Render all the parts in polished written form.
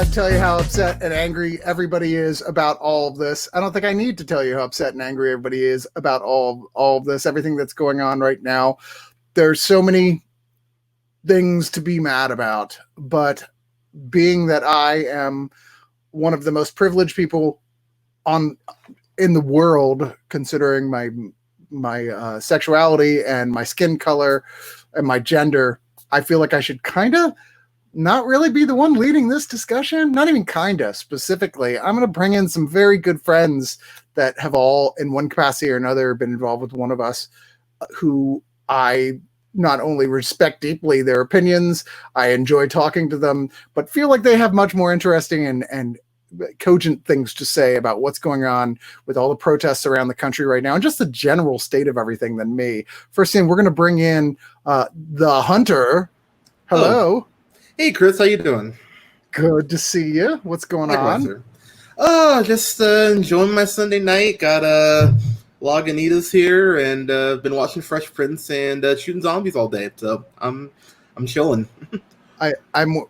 can't tell you how upset and angry everybody is about all of this. I don't think I need to tell you how upset and angry everybody is about all of this, everything that's going on right now. There's so many things to be mad about, but being that I am one of the most privileged people in the world, considering my sexuality and my skin color and my gender, I feel like I should kind of not really be the one leading this discussion. Not even kinda, specifically. I'm going to bring in some very good friends that have all, in one capacity or another, been involved with one of us, who I not only respect deeply their opinions, I enjoy talking to them, but feel like they have much more interesting and cogent things to say about what's going on with all the protests around the country right now and just the general state of everything than me. First thing, we're going to bring in the Hunter. Hello. Oh. Hey, Chris, how you doing? Good to see you. What's going on? Sir. Just enjoying my Sunday night. Got Lagunitas here and been watching Fresh Prince and shooting zombies all day. So I'm chilling. I'm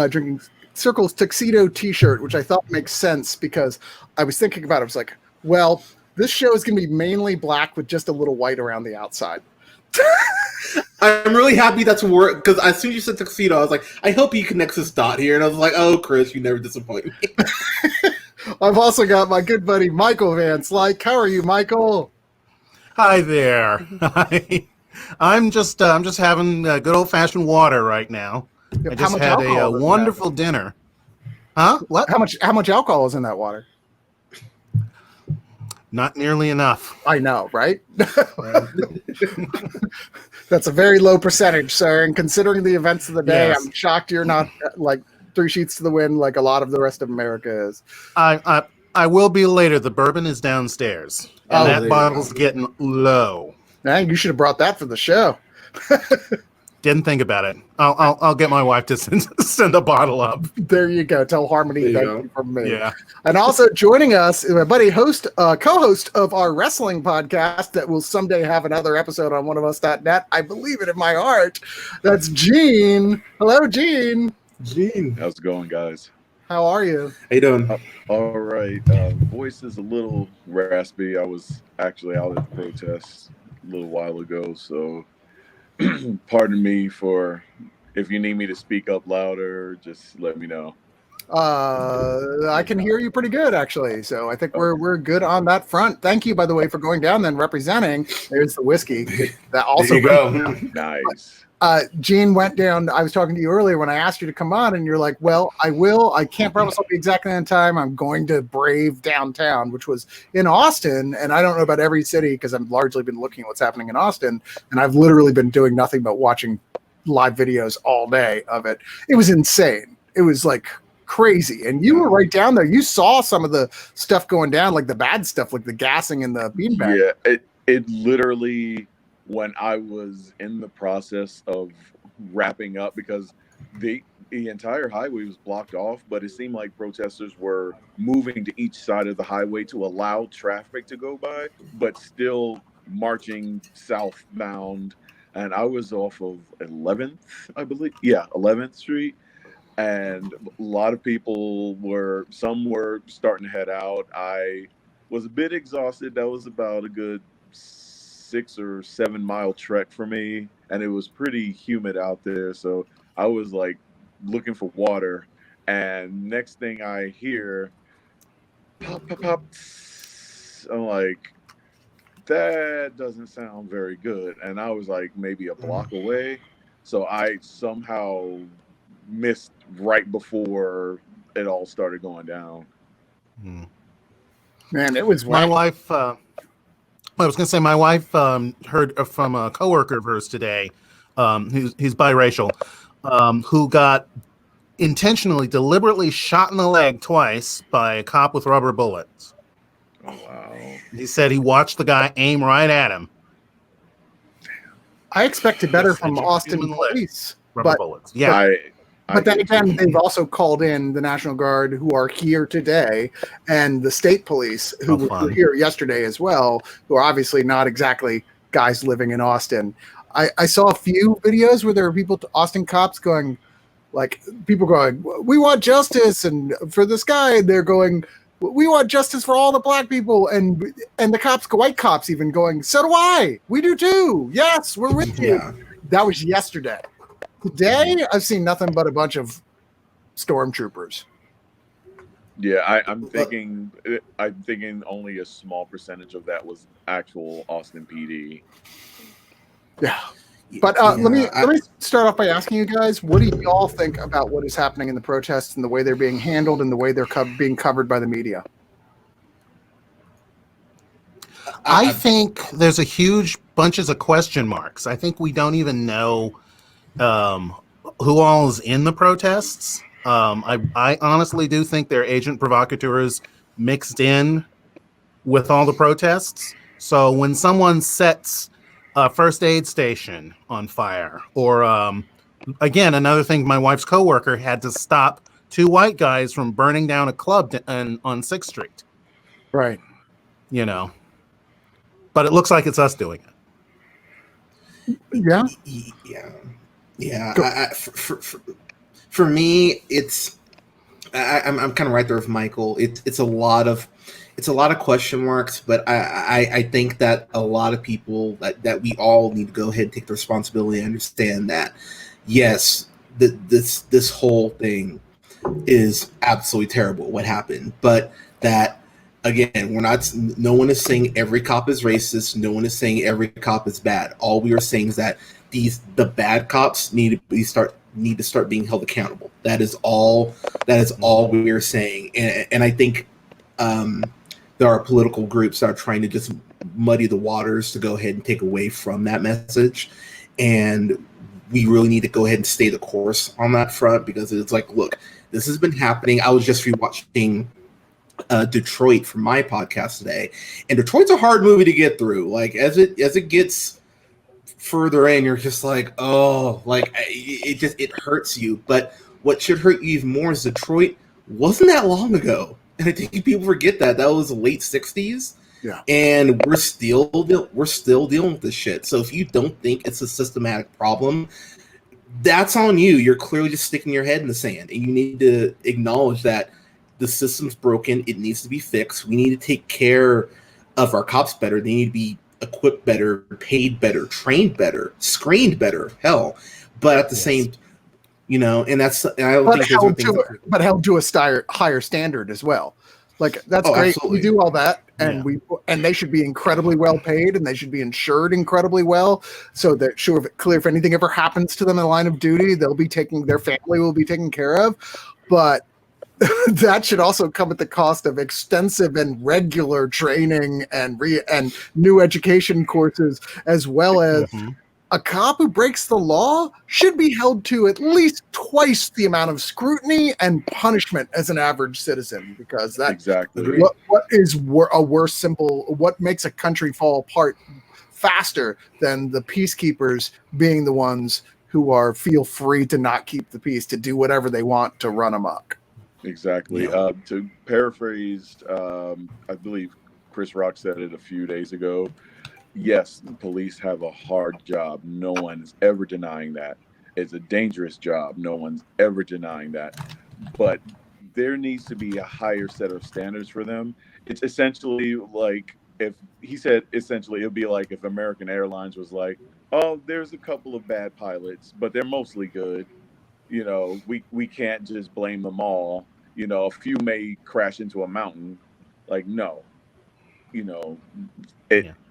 drinking Circle's tuxedo t-shirt, which I thought makes sense because I was thinking about it. I was like, well, this show is going to be mainly black with just a little white around the outside. I'm really happy that's work because as soon as you said tuxedo, I was like, I hope he connects this dot here. And I was like, oh, Chris, you never disappoint me. I've also got my good buddy Michael Van Slyke. How are you, Michael? Hi there. I'm just having good old-fashioned water right now. I just had a wonderful dinner. Huh? What? How much alcohol is in that water? Not nearly enough. I know, right? That's a very low percentage, sir. And considering the events of the day, yes. I'm shocked you're not like 3 sheets to the wind like a lot of the rest of America is. I will be later. The bourbon is downstairs. And that bottle's getting low. Man, you should have brought that for the show. Didn't think about it. I'll get my wife to send a bottle up. There you go. Tell Harmony thank you from me. Yeah. And also joining us, my buddy co-host of our wrestling podcast that will someday have another episode on Oneofus.net. I believe it in my heart. That's Gene. Hello, Gene. Gene. How's it going, guys? How are you? How you doing? All right. Voice is a little raspy. I was actually out at the protest a little while ago, so pardon me for if you need me to speak up louder, just let me know. I can hear you pretty good, actually. So I think we're good on that front. Thank you, by the way, for going down and representing. There's the whiskey. That also go. Nice. Gene went down. I was talking to you earlier when I asked you to come on, and you're like, well, I will. I can't promise I'll be exactly on time. I'm going to brave downtown, which was in Austin. And I don't know about every city because I've largely been looking at what's happening in Austin. And I've literally been doing nothing but watching live videos all day of it. It was insane. It was like crazy. And you were right down there. You saw some of the stuff going down, like the bad stuff, like the gassing and the beanbag. Yeah, it literally, when I was in the process of wrapping up, because the entire highway was blocked off, but it seemed like protesters were moving to each side of the highway to allow traffic to go by, but still marching southbound. And I was off of 11th, I believe. Yeah, 11th Street. And a lot of people some were starting to head out. I was a bit exhausted. That was about a good 6 or 7 mile trek for me, and it was pretty humid out there, so I was like looking for water, and next thing I hear pop pop pop, I'm like, that doesn't sound very good, and I was like maybe a block away, so I somehow missed right before it all started going down. Man, it was my wife I was going to say my wife heard from a coworker of hers today, he's biracial, who got intentionally, deliberately shot in the leg twice by a cop with rubber bullets. Oh, wow. He said he watched the guy aim right at him. I expected better from Austin police. Rubber bullets. Yeah. But then again, they've also called in the National Guard, who are here today, and the state police, who were here yesterday as well, who are obviously not exactly guys living in Austin. I saw a few videos where there were Austin cops going, like people going, we want justice, and for this guy, they're going, we want justice for all the black people, and the cops, white cops, even going, so do I. We do too. Yes, we're with you. Yeah. That was yesterday. Today, I've seen nothing but a bunch of stormtroopers. Yeah, I'm thinking only a small percentage of that was actual Austin PD. Yeah. But let me start off by asking you guys, what do y'all think about what is happening in the protests and the way they're being handled and the way they're being covered by the media? I think there's a huge bunches of question marks. I think we don't even know who all is in the protests. I honestly do think they're agent provocateurs mixed in with all the protests. So when someone sets a first aid station on fire, or again, another thing, my wife's coworker had to stop 2 white guys from burning down a club on 6th Street. Right. You know, but it looks like it's us doing it. Yeah. Yeah. For me, it's I'm kind of right there with Michael. It's a lot of question marks, but I think that a lot of people that we all need to go ahead and take the responsibility and understand that yes, this whole thing is absolutely terrible what happened, but that again, no one is saying every cop is racist, no one is saying every cop is bad. All we are saying is that the bad cops need to start being held accountable. That is all we are saying. And I think there are political groups that are trying to just muddy the waters to go ahead and take away from that message. And we really need to go ahead and stay the course on that front, because it's like, look, this has been happening. I was just rewatching Detroit for my podcast today, and Detroit's a hard movie to get through. Like as it gets further in, you're just like, oh, like it hurts you. But what should hurt you even more is Detroit wasn't that long ago, and I think people forget that was the late 60s. Yeah, and we're still dealing with this shit. So if you don't think it's a systematic problem, that's on you. You're clearly just sticking your head in the sand, and you need to acknowledge that the system's broken. It needs to be fixed. We need to take care of our cops better. They need to be equipped better, paid better, trained better, screened better. Hell, but at the same, and that's I don't think held to a higher standard as well. Like that's great. Absolutely. We do all that, and and they should be incredibly well paid, and they should be insured incredibly well, so that clear if anything ever happens to them in the line of duty, their family will be taken care of. But that should also come at the cost of extensive and regular training and new education courses, as well as a cop who breaks the law should be held to at least twice the amount of scrutiny and punishment as an average citizen, because that exactly what is what makes a country fall apart faster than the peacekeepers being the ones who feel free to not keep the peace, to do whatever they want to run amok. Exactly. To paraphrase, I believe Chris Rock said it a few days ago. Yes, the police have a hard job. No one is ever denying that. It's a dangerous job. No one's ever denying that. But there needs to be a higher set of standards for them. It's essentially like it would be like if American Airlines was like, oh, there's a couple of bad pilots, but they're mostly good. We can't just blame them all. A few may crash into a mountain. Like, no.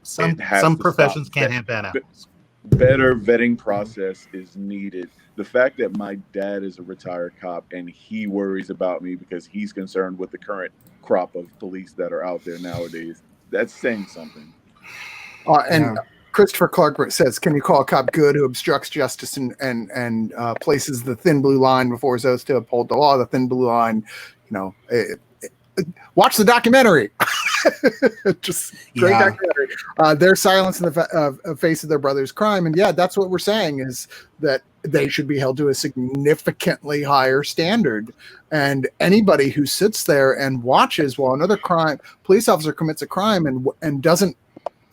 Some professions can't have bad apples. Better vetting process is needed. The fact that my dad is a retired cop and he worries about me because he's concerned with the current crop of police that are out there nowadays, that's saying something. Christopher Clark says, can you call a cop good who obstructs justice and places the thin blue line before his oath to uphold the law? The thin blue line, watch the documentary. Just great documentary. Their silence in the face of their brother's crime. And that's what we're saying, is that they should be held to a significantly higher standard. And anybody who sits there and watches while another police officer commits a crime and doesn't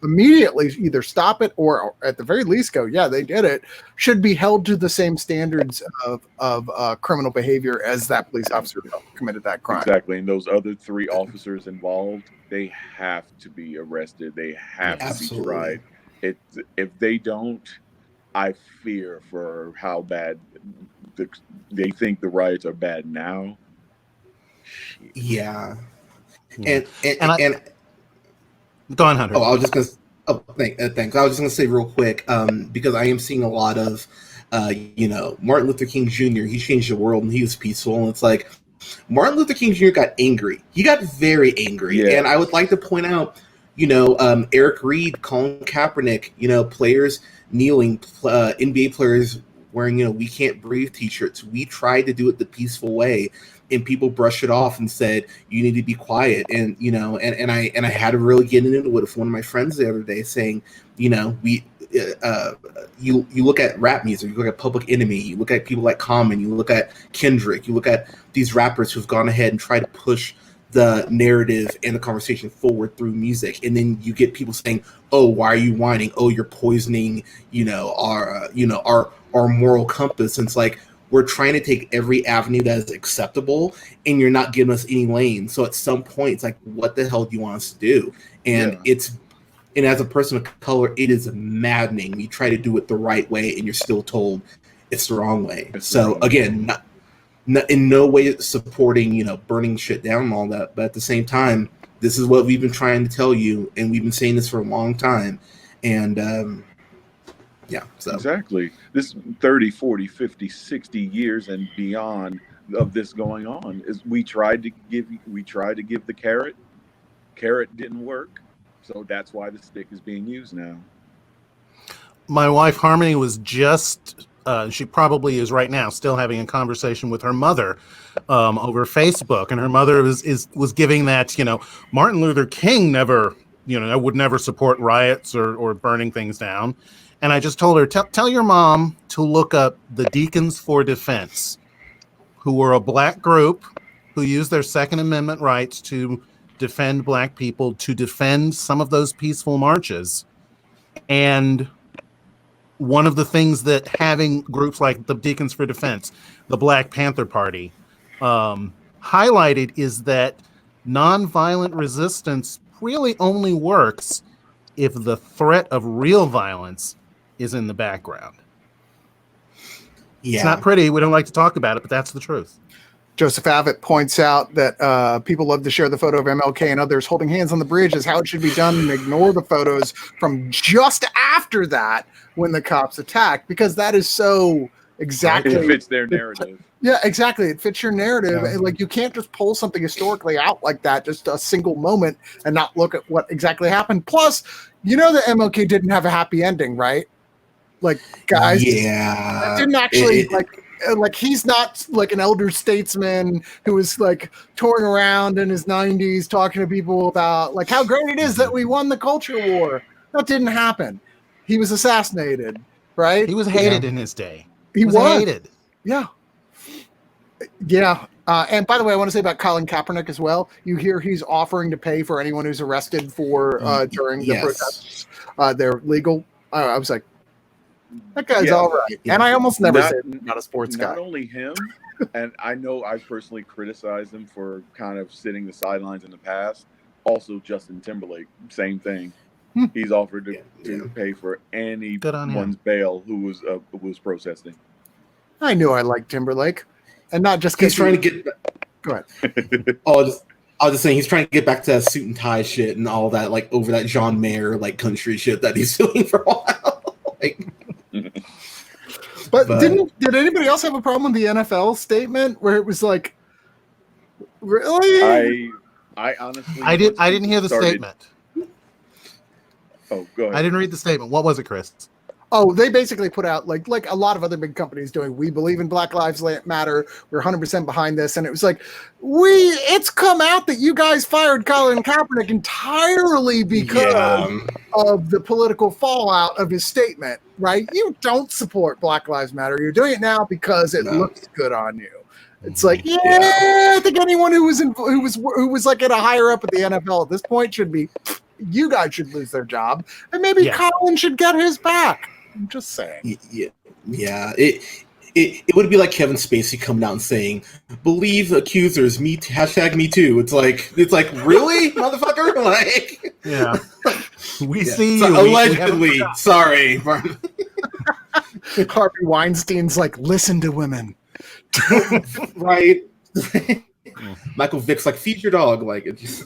immediately either stop it or at the very least go, yeah, they did it, should be held to the same standards of criminal behavior as that police officer who committed that crime. Exactly. And those other 3 officers involved, they have to be arrested. They have to be tried. If they don't, I fear for how bad they think the riots are bad now. Yeah. Yeah. And go on, Hunter. I was just gonna. Thanks. I was just gonna say real quick, because I am seeing a lot of, Martin Luther King Jr. He changed the world and he was peaceful, and it's like Martin Luther King Jr. got angry. He got very angry, and I would like to point out, Eric Reed, Colin Kaepernick, players kneeling, NBA players wearing, "We Can't Breathe" t-shirts. We tried to do it the peaceful way, and people brushed it off and said, "You need to be quiet." And and I had to really get into it with one of my friends the other day, saying, we. You look at rap music, you look at Public Enemy, you look at people like Common, you look at Kendrick, you look at these rappers who've gone ahead and tried to push the narrative and the conversation forward through music, and then you get people saying, "Oh, why are you whining? Oh, you're poisoning, our moral compass." And it's like, we're trying to take every avenue that is acceptable, and you're not giving us any lane. So at some point, it's like, what the hell do you want us to do? And and as a person of color, it is maddening. You try to do it the right way, and you're still told it's the wrong way. Again, not in no way supporting, burning shit down and all that. But at the same time, this is what we've been trying to tell you, and we've been saying this for a long time. And so exactly, this 30, 40, 50, 60 years and beyond of this going on is we tried to give the carrot didn't work, so that's why the stick is being used now. My wife Harmony was just she probably is right now still having a conversation with her mother over Facebook, and her mother was giving that, Martin Luther King never, would never support riots or burning things down. And I just told her, tell your mom to look up the Deacons for Defense, who were a black group who used their Second Amendment rights to defend black people, to defend some of those peaceful marches. And one of the things that having groups like the Deacons for Defense, the Black Panther Party, highlighted is that nonviolent resistance really only works if the threat of real violence is in the background. It's not pretty. We don't like to talk about it, but that's the truth. Joseph Abbott points out that people love to share the photo of MLK and others holding hands on the bridge as how it should be done, and ignore the photos from just after that when the cops attack, because that is so exactly. It fits their narrative. Yeah, exactly. It fits your narrative. Yeah. Like, you can't just pull something historically out like that, just a single moment, and not look at what exactly happened. Plus, that MLK didn't have a happy ending, right? Like, guys, that didn't actually like he's not like an elder statesman who was like touring around in his 90s talking to people about like how great it is that we won the culture war. That didn't happen. He was assassinated, right? He was hated in his day. He was hated. Yeah. Yeah. And by the way, I want to say about Colin Kaepernick as well. You hear he's offering to pay for anyone who's arrested for during the protests. They're legal. I was like, that guy's all right. Yeah. And I almost never say not a sports guy. Not only him, and I know I personally criticized him for kind of sitting the sidelines in the past. Also, Justin Timberlake, same thing. He's offered to pay for anyone's bail who was protesting. I knew I liked Timberlake, and not just because he's trying to get. Go ahead. I was just saying he's trying to get back to that suit and tie shit and all that, like over that John Mayer like country shit that he's doing for a while. But did anybody else have a problem with the NFL statement where it was like, really? I honestly I didn't hear the statement. Oh, go ahead. I didn't read the statement. What was it, Chris? Oh, they basically put out like a lot of other big companies doing, we believe in Black Lives Matter. We're 100% behind this. And it was like, it's come out that you guys fired Colin Kaepernick entirely because of the political fallout of his statement, right? You don't support Black Lives Matter. You're doing it now because it looks good on you. It's like, I think anyone who was like at a higher up at the NFL at this point should be you guys should lose their job, and maybe Colin should get his back. I'm just saying. Yeah. It would be like Kevin Spacey coming out and saying, "Believe accusers, me hashtag me too." It's like really, motherfucker. Like, yeah, we see so you. Allegedly, sorry. Harvey Weinstein's like, listen to women, right? Michael Vick's like, feed your dog. Like, it just.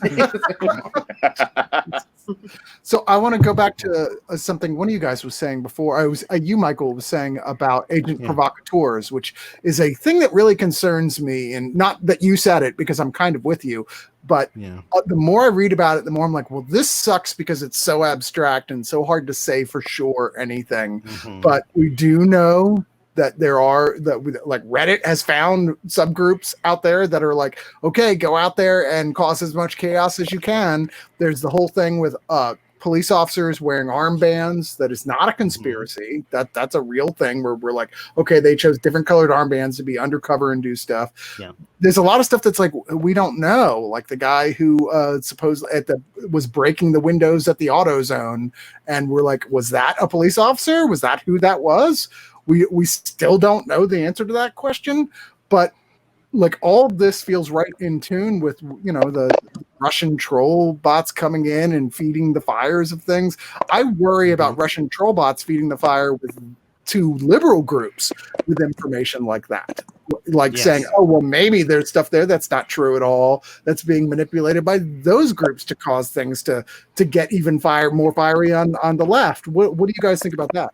So I want to go back to something one of you guys was saying before. You, Michael, was saying about agent provocateurs, which is a thing that really concerns me. And not that you said it, because I'm kind of with you, but the more I read about it, the more I'm like, well, this sucks because it's so abstract and so hard to say for sure anything. But we do know that there are like Reddit has found subgroups out there that are like, okay, go out there and cause as much chaos as you can. There's the whole thing with police officers wearing armbands. That is not a conspiracy. That's a real thing where we're like, okay, they chose different colored armbands to be undercover and do stuff. There's a lot of stuff that's like, we don't know, like the guy who supposedly was breaking the windows at the AutoZone, and we're like, was that a police officer? Was that who that was? We still don't know the answer to that question, but like all of this feels right in tune with, the Russian troll bots coming in and feeding the fires of things. I worry about Russian troll bots feeding the fire to liberal groups with information like that. Like saying, oh, well, maybe there's stuff there that's not true at all, that's being manipulated by those groups to cause things to get even more fiery on the left. What do you guys think about that?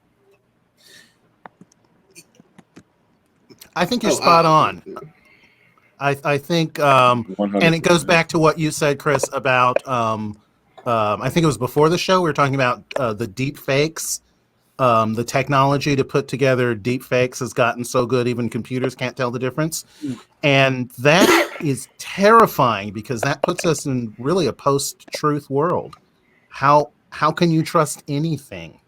I think you're spot on. I think, and it goes back to what you said, Chris, about, I think it was before the show, we were talking about the deep fakes. The technology to put together deep fakes has gotten so good, even computers can't tell the difference. And that is terrifying because that puts us in really a post-truth world. How can you trust anything?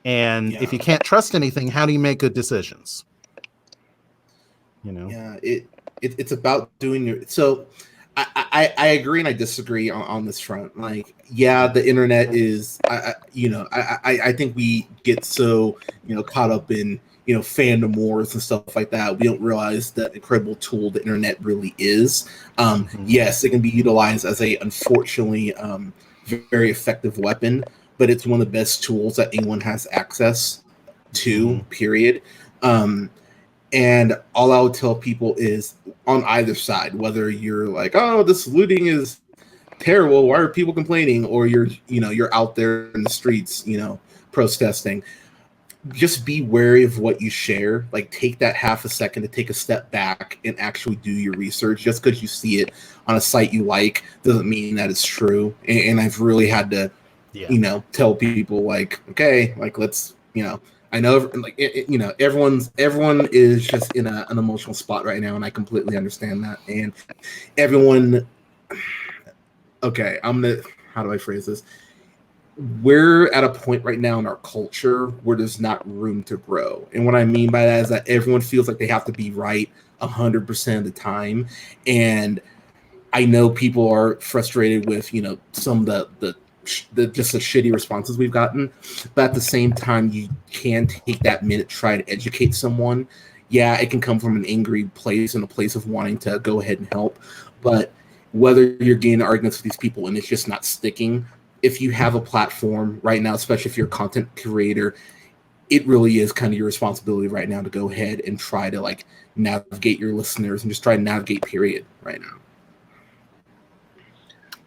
And if you can't trust anything, how do you make good decisions? It's about doing your. So I agree and I disagree on this front. Like, the internet is, I think we get so, caught up in, fandom wars and stuff like that. We don't realize the incredible tool the internet really is. Yes, it can be utilized as a, unfortunately, very effective weapon, but it's one of the best tools that anyone has access to, period. And all I would tell people is, on either side, whether you're like, oh, this looting is terrible, why are people complaining? Or you're out there in the streets, protesting. Just be wary of what you share. Like, take that half a second to take a step back and actually do your research. Just because you see it on a site you like doesn't mean that it's true. And I've really had to, tell people, like, okay, like, let's, I know, like, everyone is just in an emotional spot right now, and I completely understand that. And everyone, okay, how do I phrase this? We're at a point right now in our culture where there's not room to grow. And what I mean by that is that everyone feels like they have to be right 100% of the time. And I know people are frustrated with, some of the just the shitty responses we've gotten, but at the same time, you can take that minute, try to educate someone. Yeah, it can come from an angry place and a place of wanting to go ahead and help, but whether you're getting arguments with these people and it's just not sticking, if you have a platform right now, especially if you're a content creator, it really is kind of your responsibility right now to go ahead and try to, like, navigate your listeners and just try to navigate, period, right now.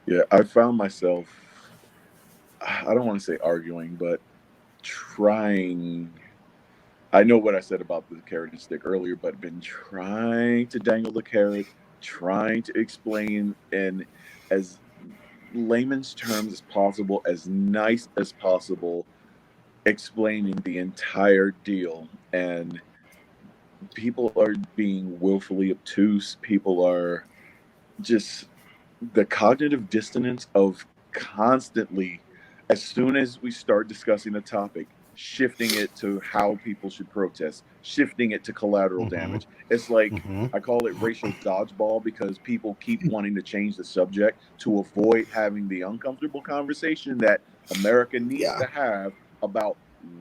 Yeah, I found myself, I don't want to say arguing, but trying. I know what I said about the carrot and stick earlier, but been trying to dangle the carrot, trying to explain in as layman's terms as possible, as nice as possible, explaining the entire deal. And people are being willfully obtuse. People are just, the cognitive dissonance of constantly, as soon as we start discussing a topic, shifting it to how people should protest, shifting it to collateral damage. It's like, I call it racial dodgeball because people keep wanting to change the subject to avoid having the uncomfortable conversation that America needs to have about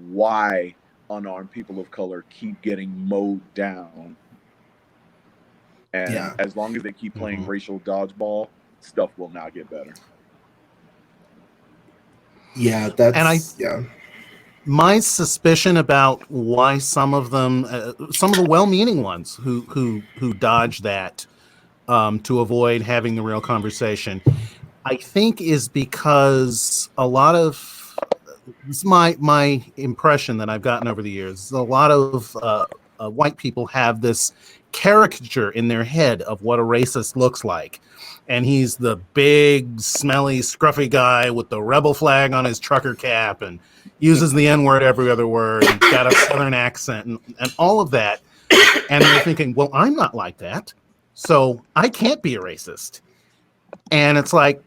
why unarmed people of color keep getting mowed down. And as long as they keep playing racial dodgeball, stuff will not get better. Yeah, that's my suspicion about why some of them, some of the well-meaning ones who dodge that to avoid having the real conversation, I think is because a lot of it's my impression that I've gotten over the years. A lot of white people have this caricature in their head of what a racist looks like. And he's the big, smelly, scruffy guy with the rebel flag on his trucker cap and uses the N-word every other word and got a Southern accent and all of that. And they're thinking, well, I'm not like that, so I can't be a racist. And it's like,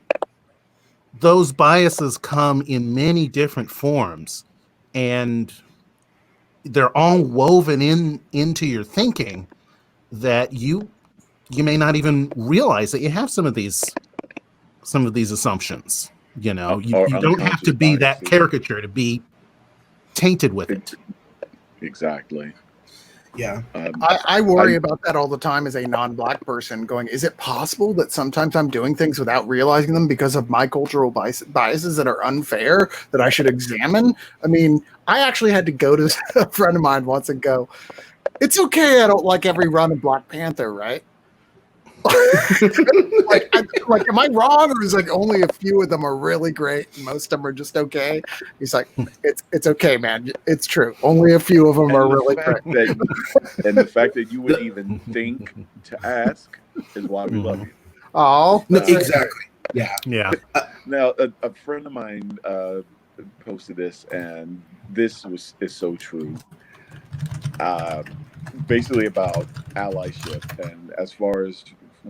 those biases come in many different forms, and they're all woven into your thinking that you may not even realize that you have some of these assumptions. You know, you don't have to be that caricature to be tainted with it. Exactly. Yeah. I worry about that all the time as a non-black person, going, is it possible that sometimes I'm doing things without realizing them because of my cultural biases that are unfair that I should examine? I mean, I actually had to go to a friend of mine once and go, it's okay, I don't like every run of Black Panther, right? like, am I wrong, or is like only a few of them are really great and most of them are just okay? He's like, it's okay, man. It's true. Only a few of them are really great. And the fact that you would even think to ask is why we love you. Oh, exactly. Yeah. Now, a friend of mine posted this, and this is so true. Basically about allyship, and as far as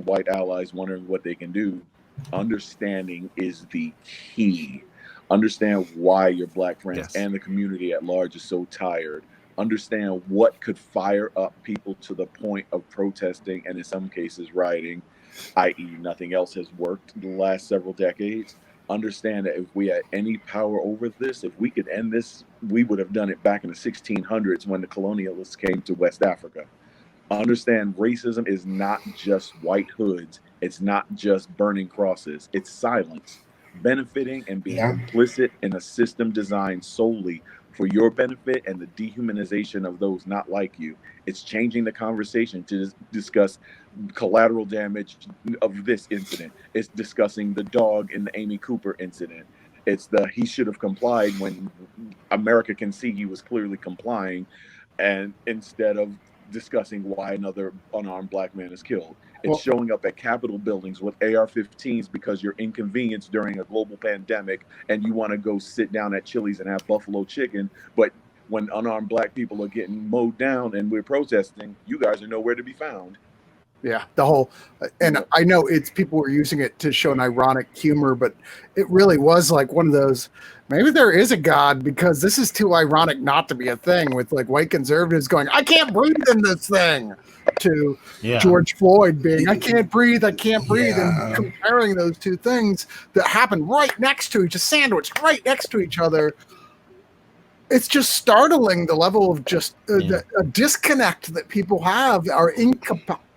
white allies wondering what they can do, understanding is the key. Understand why your black friends and the community at large is so tired. Understand what could fire up people to the point of protesting and in some cases rioting, i.e. nothing else has worked in the last several decades. Understand that if we had any power over this, if we could end this, we would have done it back in the 1600s when the colonialists came to West Africa. Understand racism is not just white hoods. It's not just burning crosses. It's silence, benefiting and being complicit in a system designed solely for your benefit and the dehumanization of those not like you. It's changing the conversation to discuss collateral damage of this incident. It's discussing the dog in the Amy Cooper incident. It's he should have complied when America can see he was clearly complying, and instead of discussing why another unarmed black man is killed. It's showing up at Capitol buildings with AR-15s because you're inconvenienced during a global pandemic and you want to go sit down at Chili's and have buffalo chicken, but when unarmed black people are getting mowed down and we're protesting, you guys are nowhere to be found. Yeah, the whole, and I know it's people were using it to show an ironic humor, but it really was like one of those, maybe there is a God because this is too ironic not to be a thing, with like white conservatives going, I can't breathe in this thing, to George Floyd being, I can't breathe, and comparing those two things that happen right next to each other, sandwiched right next to each other. It's just startling the level of just a disconnect that people have, are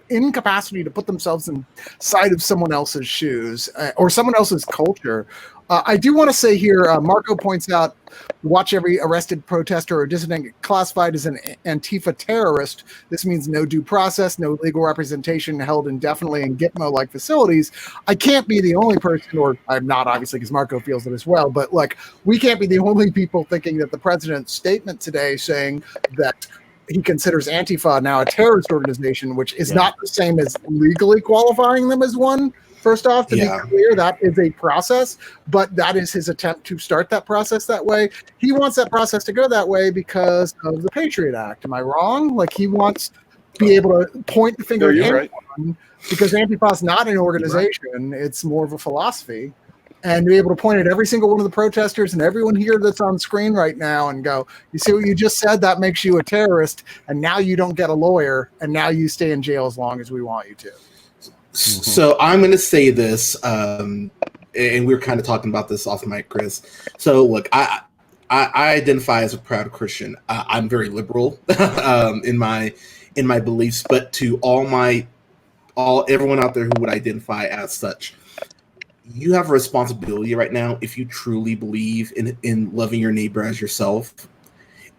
incapacity to put themselves inside of someone else's shoes or someone else's culture. I do want to say here, Marco points out, watch every arrested protester or dissident get classified as an Antifa terrorist. This means no due process, no legal representation, held indefinitely in Gitmo-like facilities. I can't be the only person, or I'm not obviously because Marco feels it as well, but like we can't be the only people thinking that the president's statement today saying that he considers Antifa now a terrorist organization, which is not the same as legally qualifying them as one. First off, to be clear, that is a process, but that is his attempt to start that process that way. He wants that process to go that way because of the Patriot Act. Am I wrong? Like he wants to be able to point the finger at anyone because Antifa is not an organization. It's more of a philosophy. and be able to point at every single one of the protesters and everyone here that's on screen right now and go, you see what you just said? That makes you a terrorist, and now you don't get a lawyer, and now you stay in jail as long as we want you to. So I'm going to say this, and we were kind of talking about this off mic, Chris. So look, I identify as a proud Christian. I'm very liberal in my beliefs, but to everyone out there who would identify as such, you have a responsibility right now if you truly believe in loving your neighbor as yourself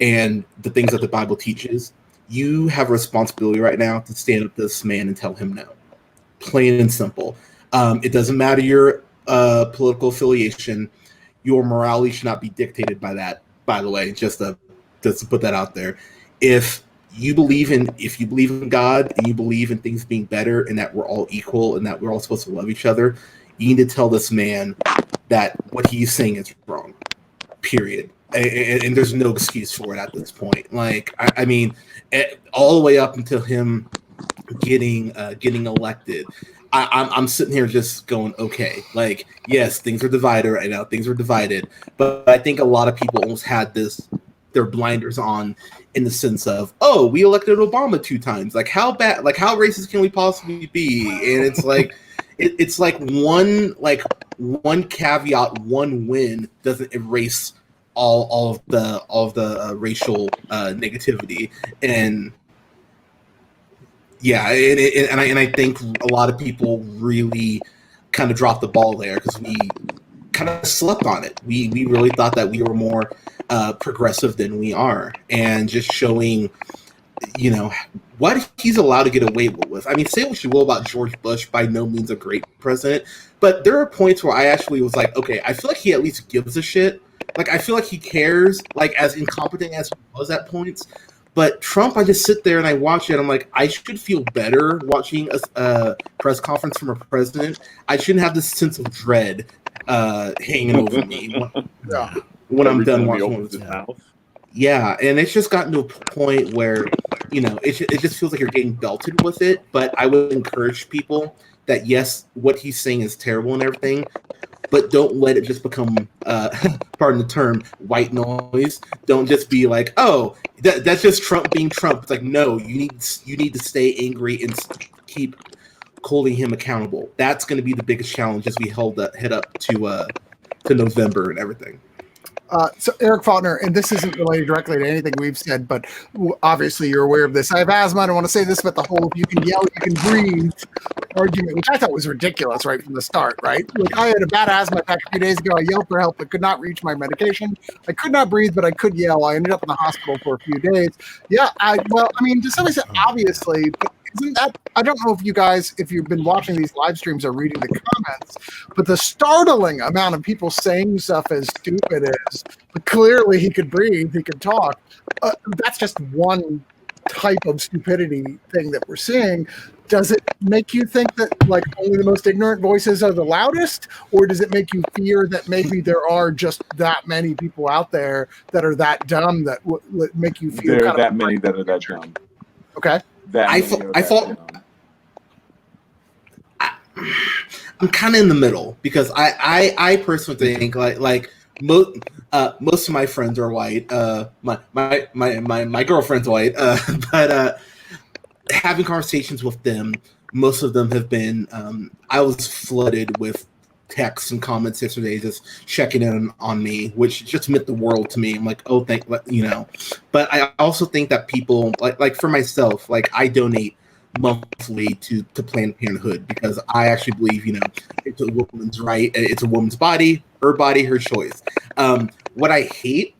and the things that the Bible teaches. You have a responsibility right now to stand up to this man and tell him no. Plain and simple. It doesn't matter your political affiliation. Your morality should not be dictated by that. By the way, just to put that out there. If you believe in God and you believe in things being better and that we're all equal and that we're all supposed to love each other, you need to tell this man that what he's saying is wrong. Period. And there's no excuse for it at this point. Like I mean, all the way up until him getting elected, I'm sitting here just going, okay, like, yes, things are divided right now. Things are divided. But I think a lot of people almost had their blinders on in the sense of, oh, we elected Obama 2 times. Like, how bad, like, how racist can we possibly be? And it's like, it's like one caveat, one win doesn't erase all of the racial negativity. And yeah, and I think a lot of people really kind of dropped the ball there because we kind of slept on it. We really thought that we were more progressive than we are, and just showing, what he's allowed to get away with. I mean, say what you will about George Bush, by no means a great president, but there are points where I actually was like, okay, I feel like he at least gives a shit. Like, I feel like he cares, like, as incompetent as he was at points. But Trump, I just sit there and I watch it. I'm like, I should feel better watching a press conference from a president. I shouldn't have this sense of dread hanging over me when I'm done watching it. Yeah, and it's just gotten to a point where, it just feels like you're getting belted with it. But I would encourage people that, yes, what he's saying is terrible and everything, but don't let it just become, pardon the term, white noise. Don't just be like, oh, that's just Trump being Trump. It's like, no, you need to stay angry and keep holding him accountable. That's going to be the biggest challenge as we head up to November and everything. So Eric Faulkner, and this isn't related directly to anything we've said, but obviously you're aware of this. I have asthma. I don't want to say this, but the whole "you can yell, you can breathe" argument, which I thought was ridiculous right from the start, right? Like, I had a bad asthma attack a few days ago. I yelled for help, but could not reach my medication. I could not breathe, but I could yell. I ended up in the hospital for a few days. Yeah, to some extent, obviously, but isn't that, I don't know if you guys, if you've been watching these live streams or reading the comments, but the startling amount of people saying stuff as stupid as, but clearly he could breathe, he could talk. That's just one type of stupidity thing that we're seeing. Does it make you think that, like, only the most ignorant voices are the loudest, or does it make you fear that maybe there are just that many people out there that are that dumb that would make you feel there are that many that are that dumb? Okay. I thought I'm kind of in the middle because I personally think like most of my friends are white. My girlfriend's white, but having conversations with them, most of them have been. I was flooded with texts and comments yesterday, just checking in on me, which just meant the world to me. I'm like, oh, But I also think that people like for myself, like, I donate monthly to Planned Parenthood because I actually believe, it's a woman's right. It's a woman's body, her choice. What I hate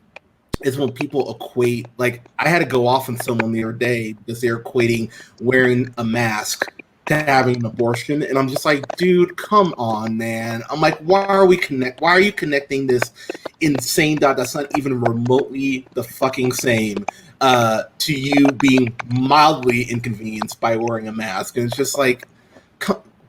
is when people equate, like, I had to go off on someone the other day because they're equating wearing a mask to having an abortion, and I'm just like, dude, come on, man. I'm like, why are you connecting this insane dot that's not even remotely the fucking same to you being mildly inconvenienced by wearing a mask? And it's just like,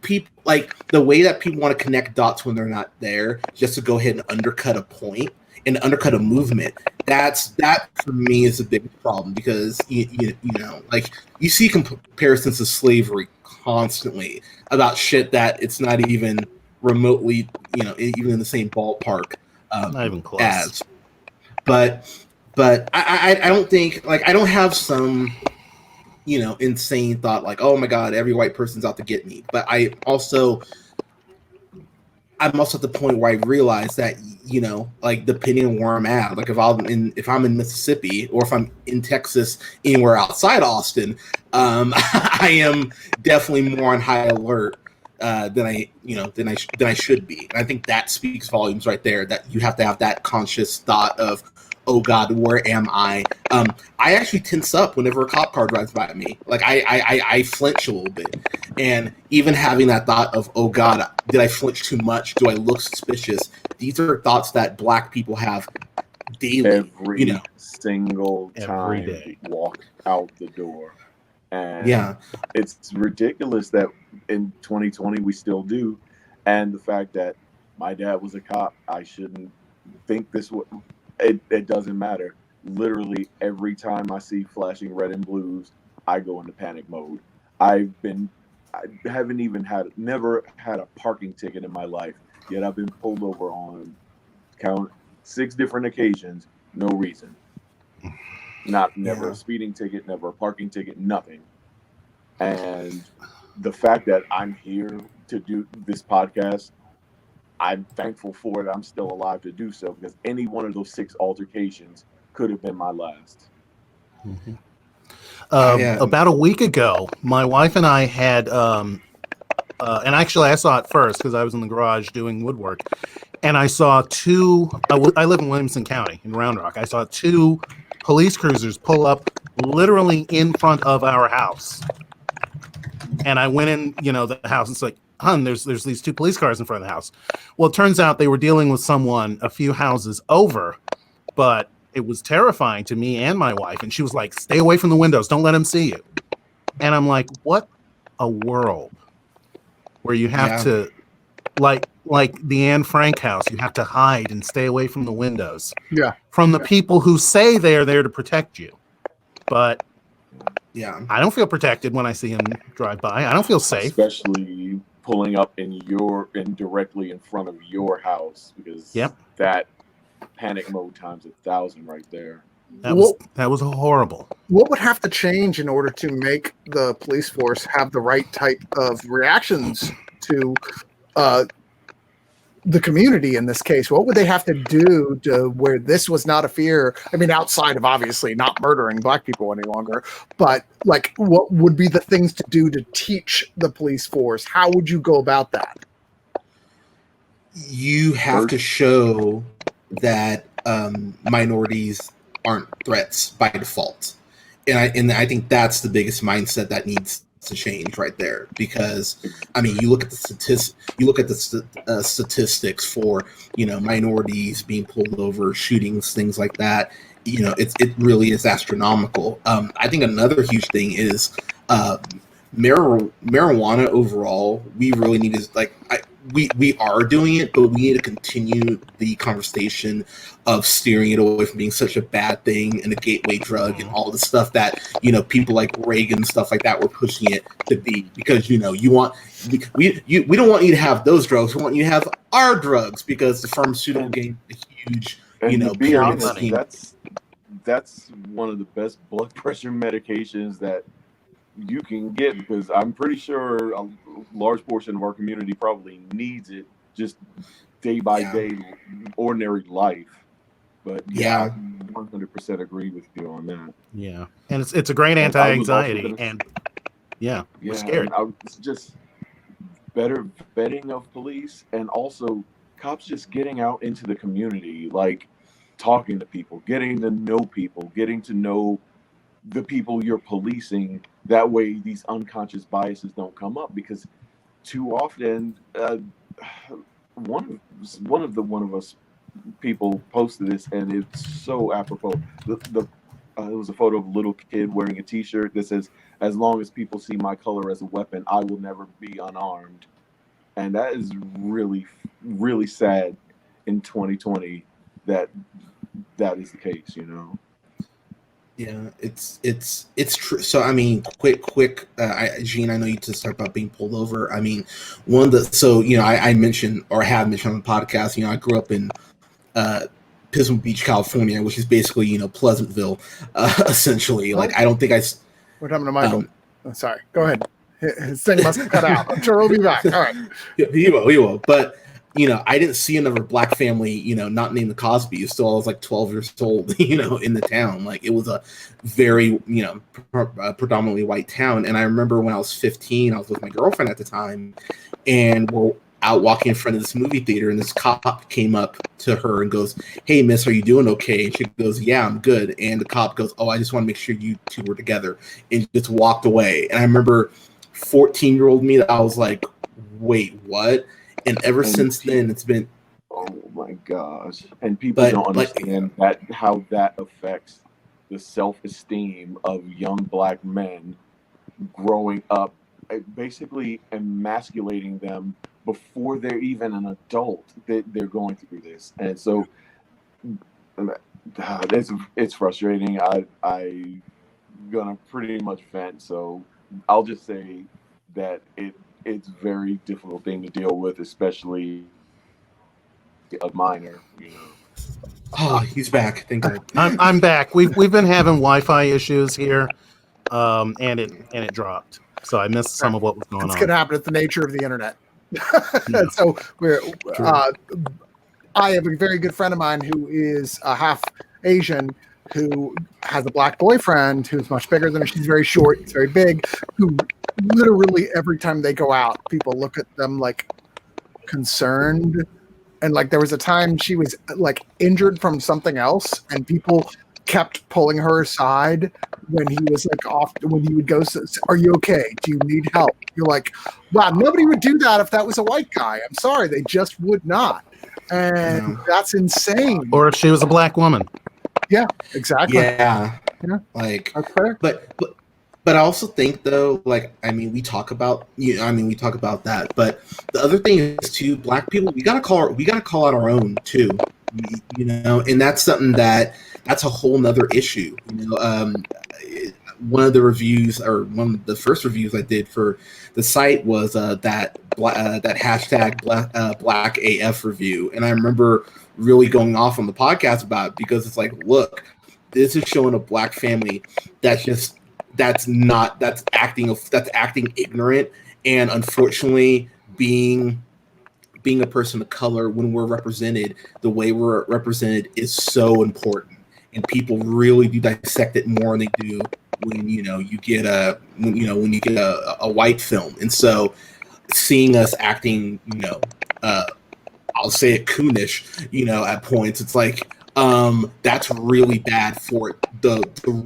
people, like, the way that people want to connect dots when they're not there just to go ahead and undercut a point and undercut a movement. That for me is a big problem because like, you see comparisons to slavery constantly about shit that it's not even remotely, even in the same ballpark Not even close. as. But I don't think, like, I don't have some insane thought like, oh my god, every white person's out to get me. But I'm also at the point where I realize that, like, depending on where I'm at, like if I'm in Mississippi, or if I'm in Texas, anywhere outside Austin, I am definitely more on high alert than I should be. And I think that speaks volumes right there, that you have to have that conscious thought of, oh god, where am I? I actually tense up whenever a cop car drives by me. Like, I flinch a little bit. And even having that thought of, oh god, did I flinch too much? Do I look suspicious? These are thoughts that Black people have daily. Every single Every time day. we walk out the door. And Yeah. it's ridiculous that in 2020 we still do. And the fact that my dad was a cop, I shouldn't think this would. It doesn't matter. Literally every time I see flashing red and blues, I go into panic mode. I haven't even never had a parking ticket in my life, yet I've been pulled over on count 6 different occasions, no reason. Never a speeding ticket, never a parking ticket, nothing. And the fact that I'm here to do this podcast, I'm thankful for it. I'm still alive to do so, because any one of those 6 altercations could have been my last. Mm-hmm. I About a week ago, my wife and I had, and actually I saw it first because I was in the garage doing woodwork, and I saw two. I live in Williamson County in Round Rock. I saw 2 police cruisers pull up literally in front of our house, and I went in, the house. And it's like, hun, there's these 2 police cars in front of the house. Well, it turns out they were dealing with someone a few houses over, but it was terrifying to me and my wife. And she was like, stay away from the windows. Don't let him see you. And I'm like, what a world where you have to, like the Anne Frank house, you have to hide and stay away from the windows. Yeah. From the people who say they're there to protect you. But yeah, I don't feel protected when I see him drive by. I don't feel safe. Especially pulling up in directly in front of your house, because that panic mode times 1,000 right there. That was horrible. What would have to change in order to make the police force have the right type of reactions to the community in this case? What would they have to do to where this was not a fear? I mean, outside of obviously not murdering Black people any longer, but like, what would be the things to do to teach the police force? How would you go about that? You have to show that minorities aren't threats by default, and I think that's the biggest mindset that needs to change right there. Because I mean, you look at the statistics for minorities being pulled over, shootings, things like that. It really is astronomical. I think another huge thing is marijuana overall. We really need to we are doing it, but we need to continue the conversation of steering it away from being such a bad thing and a gateway drug and all the stuff that people like Reagan and stuff like that were pushing it to be. Because we don't want you to have those drugs. We want you to have our drugs, because the pharmaceutical game is a huge to be pyramid honest, scheme. That's one of the best blood pressure medications that you can get, because I'm pretty sure a large portion of our community probably needs it just day by day, ordinary life. But I 100% agree with you on that. Yeah, and it's a great anti-anxiety, and we're scared. It's just better vetting of police, and also cops just getting out into the community, like talking to people, getting to know the people you're policing. That way these unconscious biases don't come up, because too often one of us people posted this, and it's so apropos. It was a photo of a little kid wearing a t-shirt that says, "As long as people see my color as a weapon, I will never be unarmed." And that is really, really sad in 2020 that is the case, Yeah, it's true. So I mean, quick, Gene, I know you just talked about being pulled over. I mean, one of the so I mentioned or have mentioned on the podcast. I grew up in uh, Pismo Beach, California, which is basically Pleasantville, essentially. Like I don't think What happened to Michael? um, Sorry. Go ahead. His thing must have cut out. I'm sure he'll be back. All right. he will. But I didn't see another black family, not named the Cosbys. So I was like 12 years old, in the town. Like it was a very, predominantly white town. And I remember when I was 15, I was with my girlfriend at the time, and we're out walking in front of this movie theater, and this cop came up to her and goes, "Hey, miss, are you doing okay?" And she goes, "Yeah, I'm good." And the cop goes, "Oh, I just want to make sure you two were together," and just walked away. And I remember 14-year-old me, that I was like, "Wait, what?" And ever since then, it's been, oh my gosh. And people don't understand how that affects the self-esteem of young black men growing up, basically emasculating them before they're even an adult. They're going through this, and so it's frustrating. I gonna pretty much vent, so I'll just say that it's very difficult thing to deal with, especially a minor. oh, he's back. Thank God. I'm back. We've been having Wi-Fi issues here, and it dropped. So I missed some of what was going It's on. going to happen. It's the nature of the internet. Yeah. So I have a very good friend of mine who is half Asian, who has a black boyfriend who's much bigger than her. She's very short, he's very big, who literally every time they go out, people look at them like concerned. And like there was a time she was like injured from something else, and people kept pulling her aside when he was like off, when he would go, "Are you okay? Do you need help?" You're like, wow, nobody would do that if that was a white guy. I'm sorry, they just would not. And that's insane. Or if she was a black woman. Yeah, exactly. Yeah. Like that's fair. But I also think, though, like, I mean, we talk about that, but the other thing is too, black people, we gotta call out our own too, and that's something that's a whole nother issue. One of the first reviews I did for the site was that hashtag Black AF review, and I remember really going off on the podcast about it, because it's like, look, this is showing a black family that's acting ignorant, and unfortunately being a person of color, when we're represented the way we're represented, is so important, and people really do dissect it more than they do when you get a white film. And so seeing us acting I'll say it coonish, at points, it's like, that's really bad for the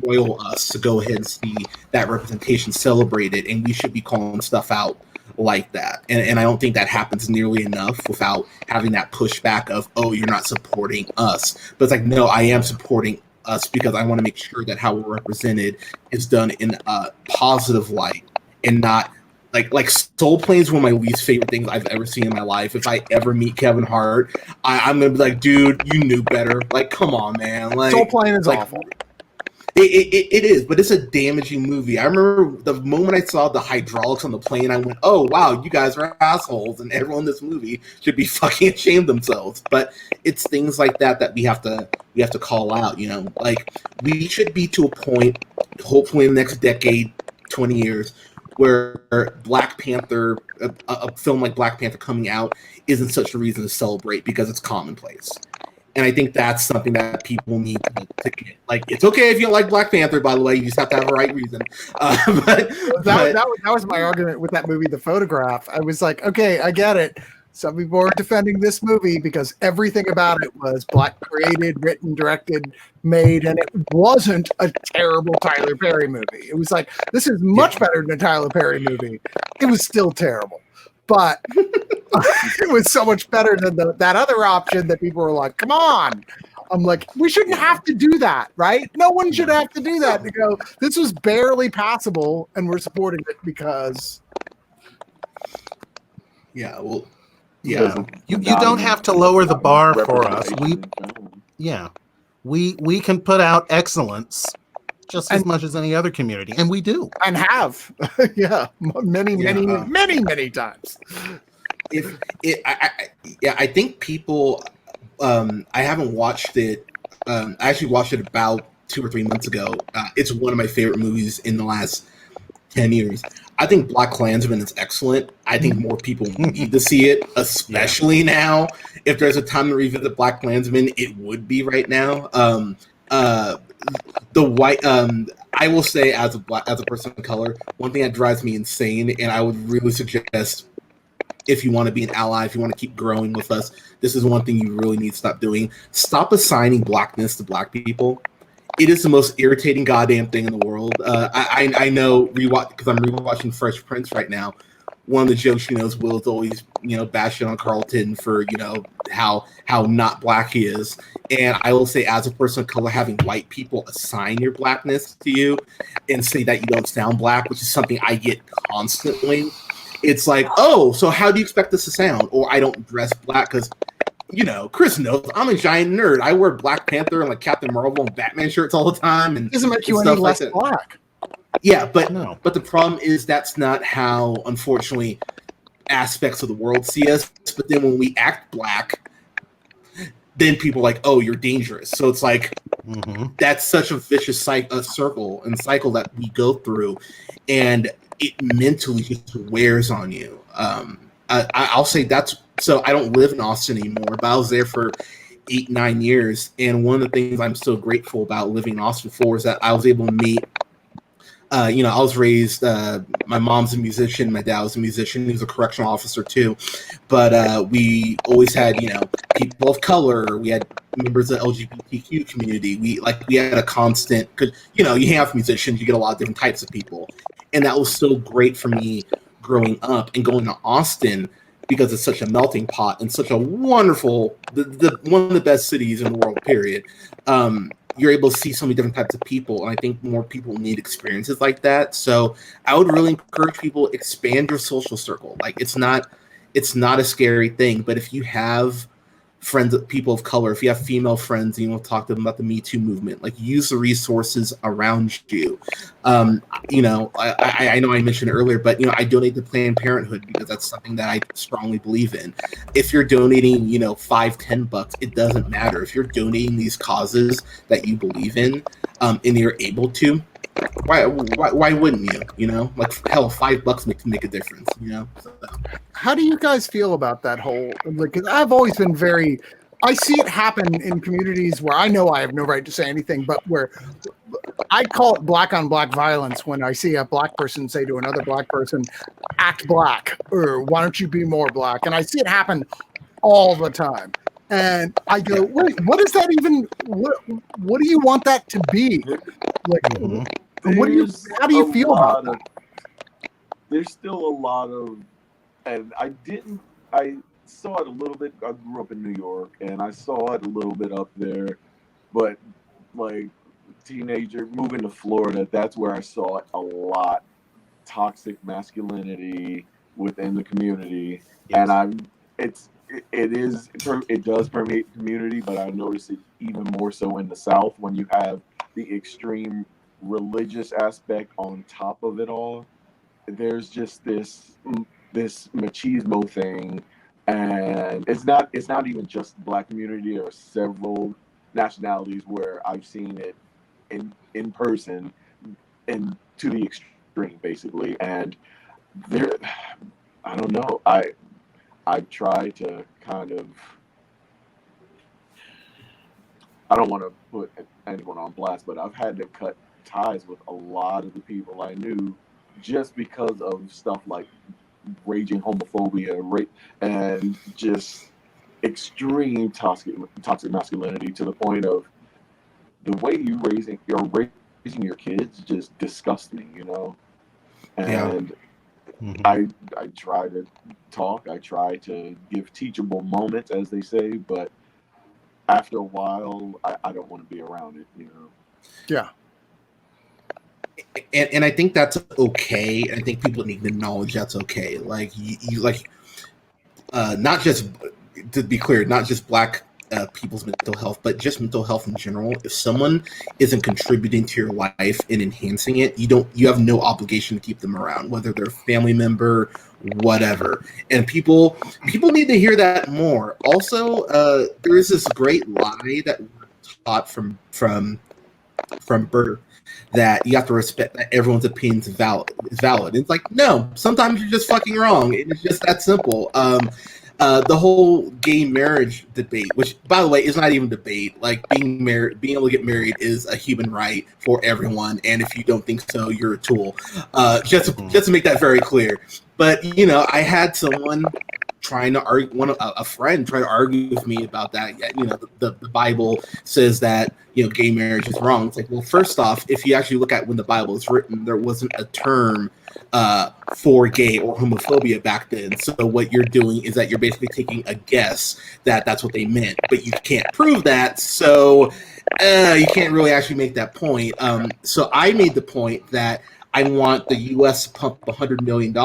royal us to go ahead and see that representation celebrated, and we should be calling stuff out like that. And I don't think that happens nearly enough without having that pushback of, "Oh, you're not supporting us." But it's like, no, I am supporting us, because I want to make sure that how we're represented is done in a positive light, and not like Soul Plane is one of my least favorite things I've ever seen in my life. If I ever meet Kevin Hart, I'm gonna be like, "Dude, you knew better." Like, come on, man. Like, Soul Plane is like, awful. It is, but it's a damaging movie. I remember the moment I saw the hydraulics on the plane, I went, "Oh wow, you guys are assholes, and everyone in this movie should be fucking ashamed themselves." But it's things like that we have to call out. Like, we should be to a point, hopefully in the next decade, 20 years, where Black Panther, a film like Black Panther coming out, isn't such a reason to celebrate, because it's commonplace. And I think that's something that people need to get. Like, it's okay if you don't like Black Panther, by the way, you just have to have a right reason. That was my argument with that movie, The Photograph. I was like, okay, I get it. Some people are defending this movie because everything about it was black created, written, directed, made, and it wasn't a terrible Tyler Perry movie. It was like, this is much better than a Tyler Perry movie. It was still terrible, but it was so much better than that other option that people were like, come on. I'm like, we shouldn't have to do that, right? No one should have to do that, to go, this was barely passable, and we're supporting it because... Yeah, well... Yeah, you don't have to lower the bar for us. We can put out excellence just as much as any other community, and we do. And have. Yeah, many times. I think people. I haven't watched it. I actually watched it about 2 or 3 months ago. It's one of my favorite movies in the last 10 years. I think Black Klansman is excellent. I think more people need to see it, especially now. If there's a time to revisit Black Klansman, it would be right now. The white. I will say, as a person of color, one thing that drives me insane, and I would really suggest, if you want to be an ally, if you want to keep growing with us, this is one thing you really need to stop doing. Stop assigning blackness to black people. It is the most irritating goddamn thing in the world. I know, because I'm rewatching Fresh Prince right now. One of the jokes, Will is always, bashing on Carlton for, how not black he is. And I will say, as a person of color, having white people assign your blackness to you and say that you don't sound black, which is something I get constantly. It's like, oh, so how do you expect this to sound? Or I don't dress black because, Chris knows I'm a giant nerd. I wear Black Panther and like Captain Marvel and Batman shirts all the time. And it doesn't make you any less black. Yeah, but the problem is that's not how, unfortunately, aspects of the world see us. But then when we act black, then people are like, oh, you're dangerous. So it's like, that's such a vicious circle that we go through. And it mentally just wears on you. I'll say so I don't live in Austin anymore, but I was there for 8-9 years. And one of the things I'm so grateful about living in Austin for is that I was able to meet, I was raised, my mom's a musician, my dad was a musician, he was a correctional officer too. But we always had, people of color, we had members of the LGBTQ community. We had a constant, because, you have musicians, you get a lot of different types of people. And that was so great for me growing up and going to Austin, because it's such a melting pot and such a wonderful, one of the best cities in the world, period. You're able to see so many different types of people. And I think more people need experiences like that. So I would really encourage people, expand your social circle. Like, it's not a scary thing, but if you have friends, people of color, if you have female friends, talk to them about the Me Too movement, like, use the resources around you. I know I mentioned earlier, but I donate to Planned Parenthood because that's something that I strongly believe in. If you're donating, $5-10, it doesn't matter. If you're donating these causes that you believe in, and you're able to, why wouldn't you? Like, hell, $5 make a difference. So. How do you guys feel about that whole? Because I've always been I see it happen in communities where I know I have no right to say anything, but where I call it black on black violence when I see a black person say to another black person, "Act black," or "Why don't you be more black?" And I see it happen all the time. And I go, wait, what is that even? What do you want that to be? Like, how do you feel about that? There's still a lot of, and I saw it a little bit. I grew up in New York, and I saw it a little bit up there. But like, teenager moving to Florida, that's where I saw it a lot. Toxic masculinity within the community, yes. And it does permeate the community, but I notice it even more so in the South when you have the extreme religious aspect on top of it all. There's just this machismo thing, and it's not even just the black community. There are several nationalities where I've seen it in person and to the extreme, basically. And I don't know. I try to kind of, I don't want to put anyone on blast, but I've had to cut ties with a lot of the people I knew just because of stuff like raging homophobia, and just extreme toxic masculinity, to the point of the way you're raising your kids just disgusts me, And I try to talk, I try to give teachable moments, as they say, but after a while, I don't want to be around it, Yeah. And I think that's okay. I think people need to acknowledge that's okay. Like, you not just, to be clear, not just black people's mental health, but just mental health in general. If someone isn't contributing to your life and enhancing it, you have no obligation to keep them around, whether they're a family member, whatever. And people need to hear that more. Also, there is this great lie that we're taught from birth, that you have to respect that everyone's opinion is valid. It's like, no, sometimes you're just fucking wrong. It's just that simple. The whole gay marriage debate, which, by the way, is not even a debate. Like, being able to get married is a human right for everyone, and if you don't think so, you're a tool. Just to make that very clear. But I had someone trying to argue, a friend try to argue with me about that. The Bible says that gay marriage is wrong. It's like, well, first off, if you actually look at when the Bible is written, there wasn't a term for gay or homophobia back then. So what you're doing is that you're basically taking a guess that that's what they meant, but you can't prove that. So you can't really actually make that point. So I made the point that I want the U.S. to pump $100 million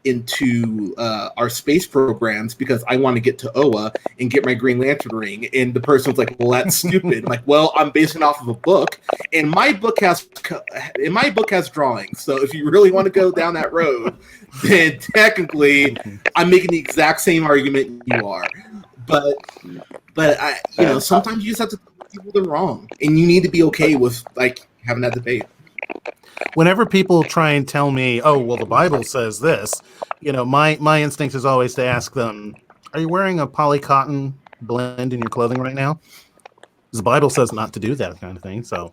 into our space programs because I want to get to Oa and get my Green Lantern ring. And the person was like, well, that's stupid. I'm like, well, I'm basing it off of a book, and my book has drawings. So if you really want to go down that road, then technically I'm making the exact same argument you are. But sometimes you just have to tell people they're wrong, and you need to be okay with like having that debate. Whenever people try and tell me, oh, well, the Bible says this, my instinct is always to ask them, are you wearing a poly cotton blend in your clothing right now? Because the Bible says not to do that kind of thing. So,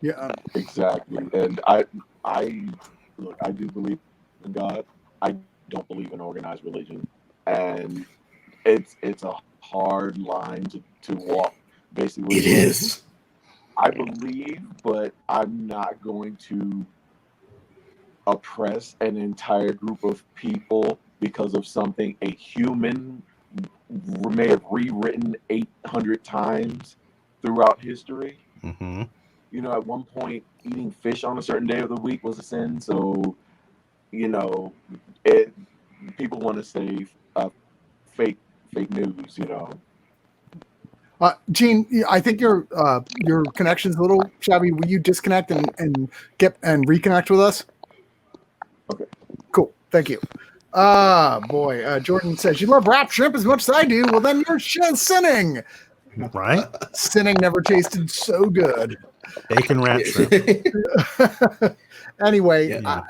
yeah, exactly. And I do believe in God. I don't believe in organized religion, and it's a hard line to walk. Basically, it is. I believe, but I'm not going to oppress an entire group of people because of something a human may have rewritten 800 times throughout history. Mm-hmm. At one point, eating fish on a certain day of the week was a sin. So, people want to say fake news. Gene, I think your connection's a little shabby. Will you disconnect and reconnect with us? Okay. Cool. Thank you. Boy. Jordan says, you love wrapped shrimp as much as I do. Well, then you're sinning. Right? Sinning never tasted so good. Bacon wrapped shrimp. Anyway, Yeah.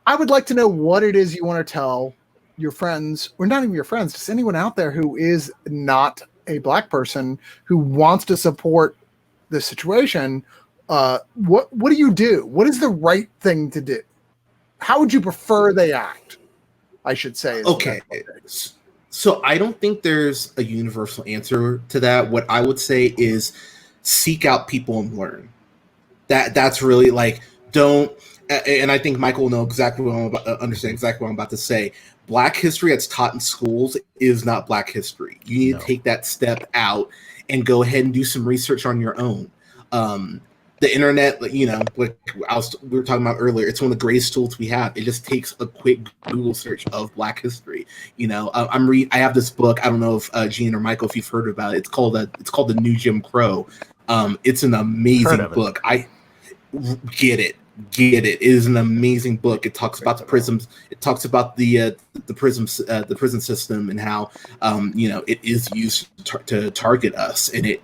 I would like to know what it is you want to tell your friends, or not even your friends, just anyone out there who is not a Black person who wants to support the situation. What do you do? What is the right thing to do? How would you prefer they act? I should say. Okay. So I don't think there's a universal answer to that. What I would say is seek out people and learn. That's really like, don't. And I think Michael will know exactly understand exactly what I'm about to say. Black history that's taught in schools is not Black history. You need to take that step out and go ahead and do some research on your own. The internet, like we were talking about earlier, it's one of the greatest tools we have. It just takes a quick Google search of Black history. I have this book. I don't know if Gene or Michael, if you've heard about it. It's called The New Jim Crow. It's an amazing book. I get it. It is an amazing book. It talks about the prisons. It talks about the prison system and how it is used to target us. And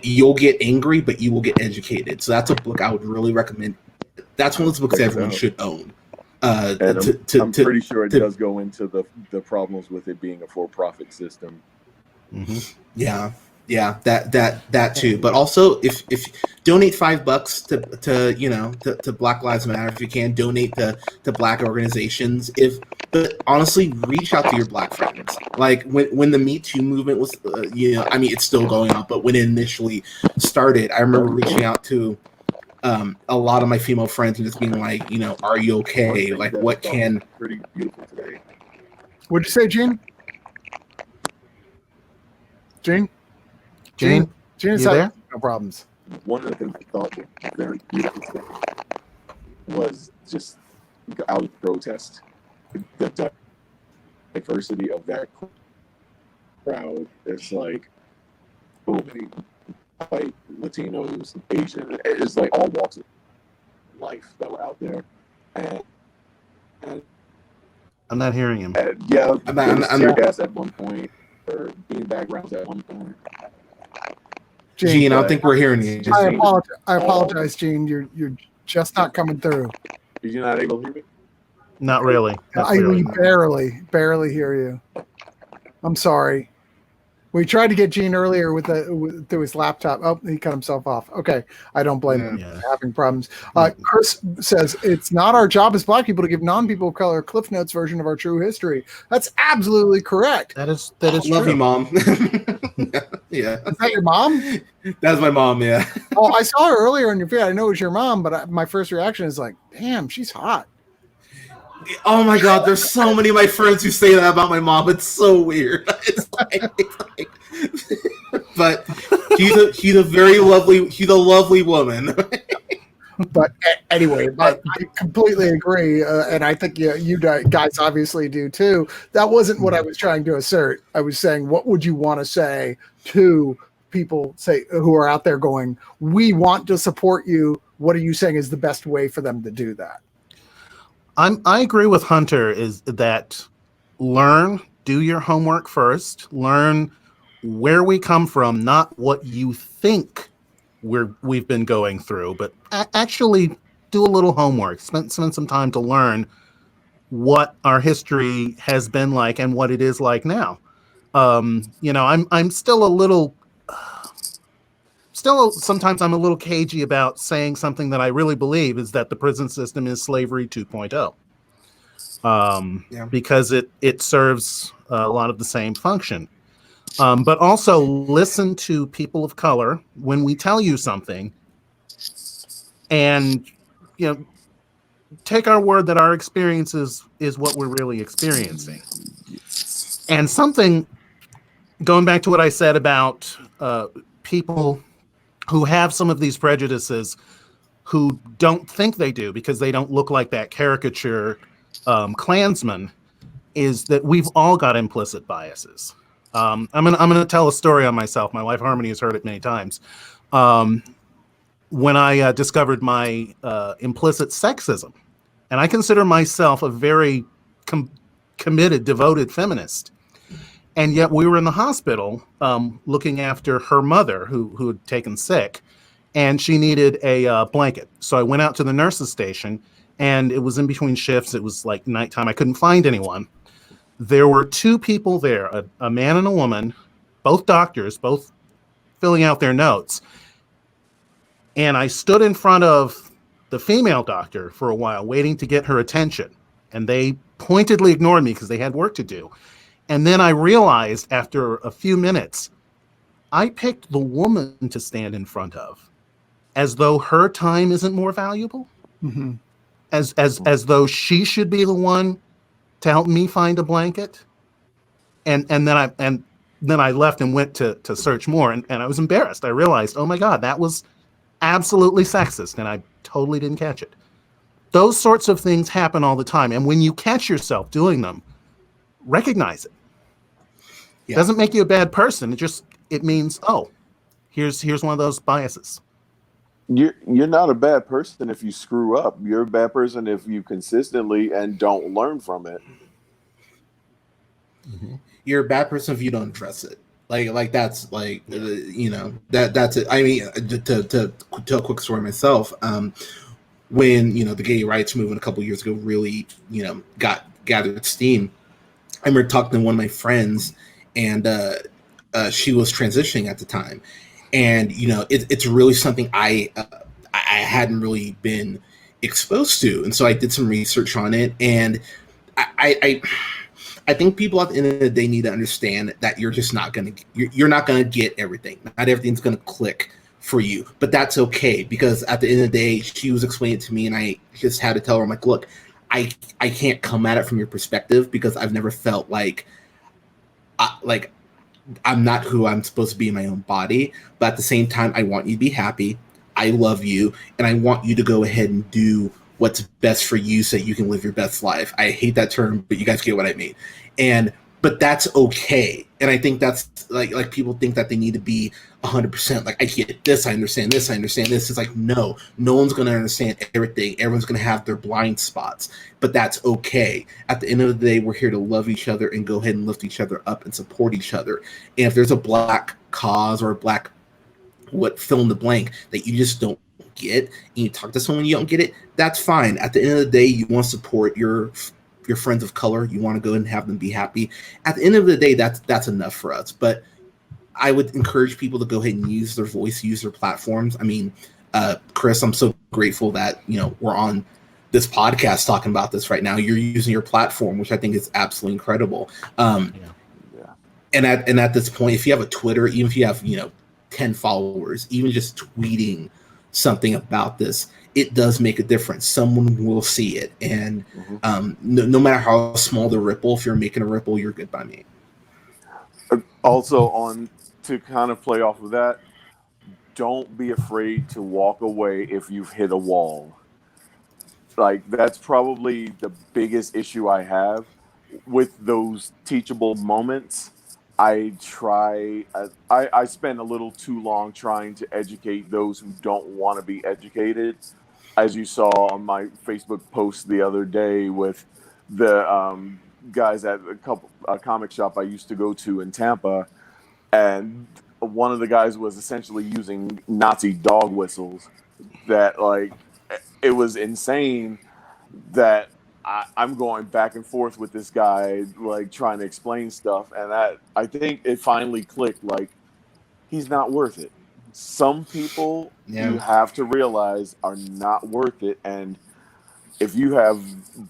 you'll get angry, but you will get educated. So that's a book I would really recommend. That's one of those books everyone should own. And I'm pretty sure it does go into the problems with it being a for-profit system. Mm-hmm. Yeah, that too. But also, if donate $5 to Black Lives Matter if you can, donate to Black organizations. But honestly, reach out to your Black friends. Like when the Me Too movement was, it's still going on, but when it initially started, I remember reaching out to a lot of my female friends and just being like, are you okay? Like, what can? Pretty beautiful today. What'd you say, Gene? Gene, is there? No problems. One of the things I thought was very beautiful today was just out of protest, the diversity of that crowd. It's like so many white, Latinos, Asian. It's like all walks of life that were out there, and I'm not hearing him. yeah, I'm there was not- tear gas at one point, or being backgrounds at one point. Gene, I don't think we're hearing you. I apologize, Gene. You're just not coming through. You're not able to hear me? Not really. Not We clearly. barely hear you. I'm sorry. We tried to get Gene earlier through his laptop. Oh, he cut himself off. Okay, I don't blame him Yeah. for having problems. Chris says it's not our job as Black people to give non-people of color Cliff Notes version of our true history. That's absolutely correct. That is Love true. you, Mom. Yeah, Is that your mom? that's my mom. Yeah. Oh, I saw her earlier on your feed. I know it was your mom, but my first reaction is like, damn, she's hot. Oh my God, there's so many of my friends who say that about my mom. It's so weird. But she's a lovely woman. But anyway, I completely agree, and I think you guys obviously do too. That wasn't what I was trying to assert. I was saying, what would you want to say to people who are out there going, "We want to support you"? What are you saying is the best way for them to do that? I agree with Hunter. Is that do your homework first, learn where we come from, not what you think we've been going through, but actually do a little homework, spend some time to learn what our history has been like and what it is like now. I'm still sometimes I'm a little cagey about saying something that I really believe is that the prison system is slavery 2.0. Because it serves a lot of the same function. But also listen to people of color when we tell you something, and take our word that our experience is what we're really experiencing. And something, going back to what I said about people who have some of these prejudices, who don't think they do because they don't look like that caricature Klansman, is that we've all got implicit biases. I'm gonna tell a story on myself. My wife Harmony has heard it many times. When I discovered my implicit sexism, and I consider myself a very committed, devoted feminist, and yet we were in the hospital looking after her mother who had taken sick, and she needed a blanket. So I went out to the nurse's station, and it was in between shifts. It was like nighttime. I couldn't find anyone. There were two people there, a man and a woman, both doctors, both filling out their notes. And I stood in front of the female doctor for a while, waiting to get her attention. And they pointedly ignored me because they had work to do. And then I realized after a few minutes, I picked the woman to stand in front of, as though her time isn't more valuable, as though she should be the one to help me find a blanket. And then I left and went to search more, and I was embarrassed. I realized, oh my God, that was absolutely sexist, and I totally didn't catch it. Those sorts of things happen all the time, and when you catch yourself doing them, recognize it. It doesn't make you a bad person. It means, oh, here's one of those biases. You're not a bad person if you screw up. You're a bad person if you consistently and don't learn from it. You're a bad person if you don't address it. Like that's like that's it. I mean, to tell a quick story myself. When the gay rights movement a couple of years ago really gathered steam, I remember talking to one of my friends, and she was transitioning at the time. And it's really something I hadn't really been exposed to, and so I did some research on it. And I think people at the end of the day need to understand that you're just not you're not gonna get everything. Not everything's gonna click for you, but that's okay, because at the end of the day, she was explaining it to me, and I just had to tell her, I'm like, look, I can't come at it from your perspective because I've never felt like I'm not who I'm supposed to be in my own body, but at the same time, I want you to be happy. I love you, and I want you to go ahead and do what's best for you so you can live your best life. I hate that term, but you guys get what I mean. But that's okay. And I think that's like people think that they need to be 100%. Like, I get this, I understand this, I understand this. It's like, no one's going to understand everything. Everyone's going to have their blind spots, but that's okay. At the end of the day, we're here to love each other and go ahead and lift each other up and support each other. And if there's a black cause or a black fill in the blank that you just don't get, and you talk to someone, you don't get it, that's fine. At the end of the day, you want to support your friends of color. You want to go and have them be happy. At the end of the day, that's enough for us. But I would encourage people to go ahead and use their voice, use their platforms. I mean, Chris, I'm so grateful that we're on this podcast talking about this right now. You're using your platform, which I think is absolutely incredible. And at this point, if you have a Twitter, even if you have 10 followers, even just tweeting something about this, it does make a difference. Someone will see it. And no matter how small the ripple, if you're making a ripple, you're good by me. Also, to kind of play off of that, don't be afraid to walk away if you've hit a wall. Like, that's probably the biggest issue I have with those teachable moments. I spend a little too long trying to educate those who don't want to be educated. As you saw on my Facebook post the other day with the guys at a comic shop I used to go to in Tampa, and one of the guys was essentially using Nazi dog whistles. That, like, it was insane that I'm going back and forth with this guy, like, trying to explain stuff, and I think it finally clicked. Like, he's not worth it. Some people you have to realize are not worth it, and if you have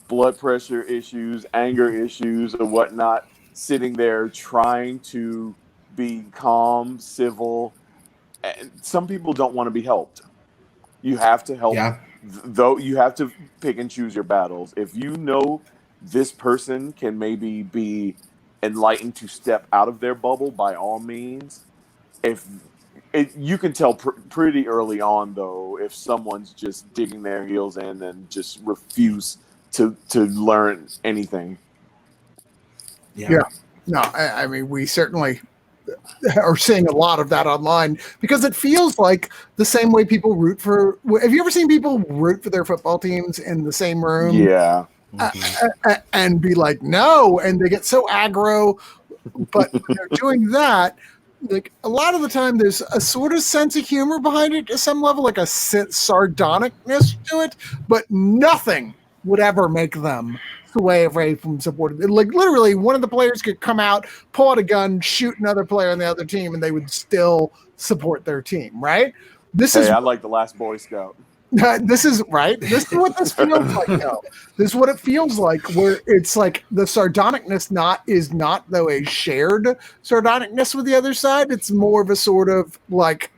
blood pressure issues, anger issues, or whatnot, sitting there trying to be calm, civil, and some people don't want to be helped. You have to help. Yeah. Though you have to pick and choose your battles. If you know this person can maybe be enlightened to step out of their bubble, by all means. You can tell pretty early on, though, if someone's just digging their heels in and just refuse to learn anything. Yeah. No, I mean, we certainly are seeing a lot of that online because it feels like the same way people root for. Have you ever seen people root for their football teams in the same room? Yeah. And be like, no, and they get so aggro. But when they're doing that, like, a lot of the time there's a sort of sense of humor behind it to some level, like a sardonicness to it, but nothing would ever make them sway away from supporting. Like, literally, one of the players could come out, pull out a gun, shoot another player on the other team, and they would still support their team, right? I like the last Boy Scout. This is right. This is what this feels like. No, this is what it feels like. Where it's like the sardonicness is not though a shared sardonicness with the other side. It's more of a sort of like,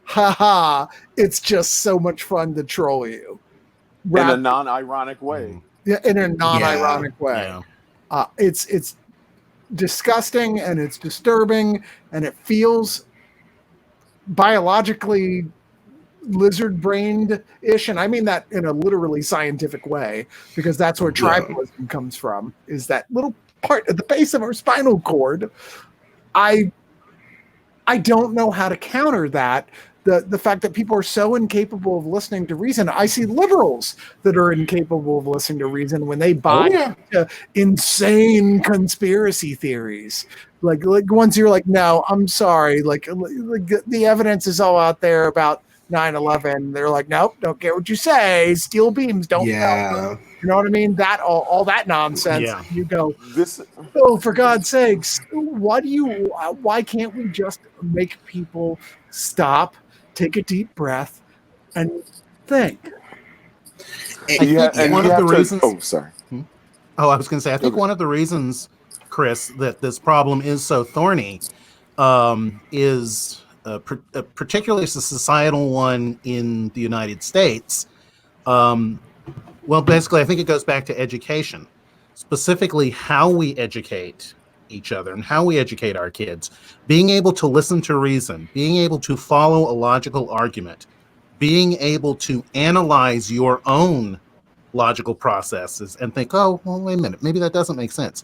haha, it's just so much fun to troll you in a non-ironic way. Yeah, in a non-ironic way. Yeah. It's disgusting and it's disturbing and it biologically lizard-brained-ish, and I mean that in a literally scientific way, because that's where tribalism comes from, is that little part at the base of our spinal cord. I don't know how to counter that. The fact that people are so incapable of listening to reason. I see liberals that are incapable of listening to reason when they buy into insane conspiracy theories. Like ones you're like, no, I'm sorry. Like the evidence is all out there about 9/11. They're like, nope, don't care what you say. Steel beams don't help. You know what I mean? That all that nonsense. Yeah. You go, for God's sakes, why can't we just make people stop, take a deep breath, and think? One of the reasons. Oh, sorry. I was going to say, I think one of the reasons, Chris, that this problem is so thorny is particularly a societal one in the United States. Well, basically, I think it goes back to education, specifically how we educate each other and how we educate our kids. Being able to listen to reason, being able to follow a logical argument, being able to analyze your own logical processes and think, oh, well, wait a minute, maybe that doesn't make sense.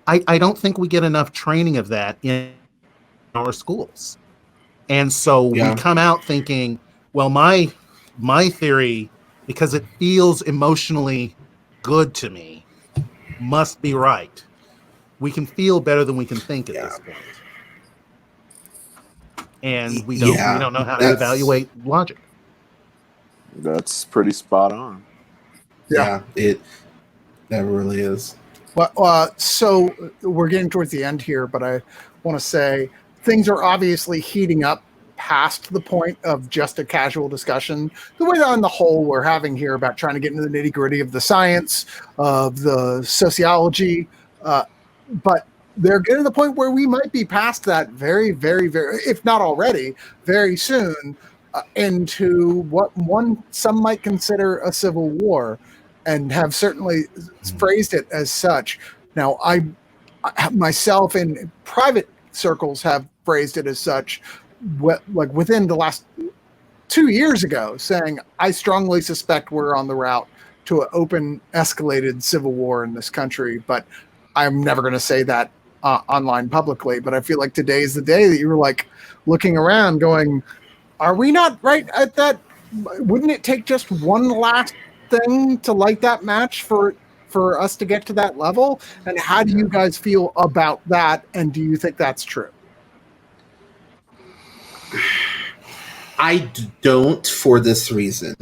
I don't think we get enough training of that in our schools. And so we Yeah. come out thinking, well, my theory, because it feels emotionally good to me, must be right. We can feel better than we can think at Yeah. this point. And we Yeah. don't know how to That's- evaluate logic. That's pretty spot on. Yeah, that really is. Well, so we're getting towards the end here, but I want to say things are obviously heating up past the point of just a casual discussion. The way that on the whole we're having here about trying to get into the nitty gritty of the science, of the sociology, but they're getting to the point where we might be past that very, very, very, if not already, very soon, into what some might consider a civil war, and have certainly phrased it as such. Now, I myself in private circles have phrased it as such, like within the last 2 years ago, saying I strongly suspect we're on the route to an open, escalated civil war in this country. But I'm never going to say that online publicly. But I feel like today is the day that you were like looking around, going, "Are we not right at that? Wouldn't it take just one last thing to light that match for us to get to that level?" And how do you guys feel about that? And do you think that's true? I don't, for this reason.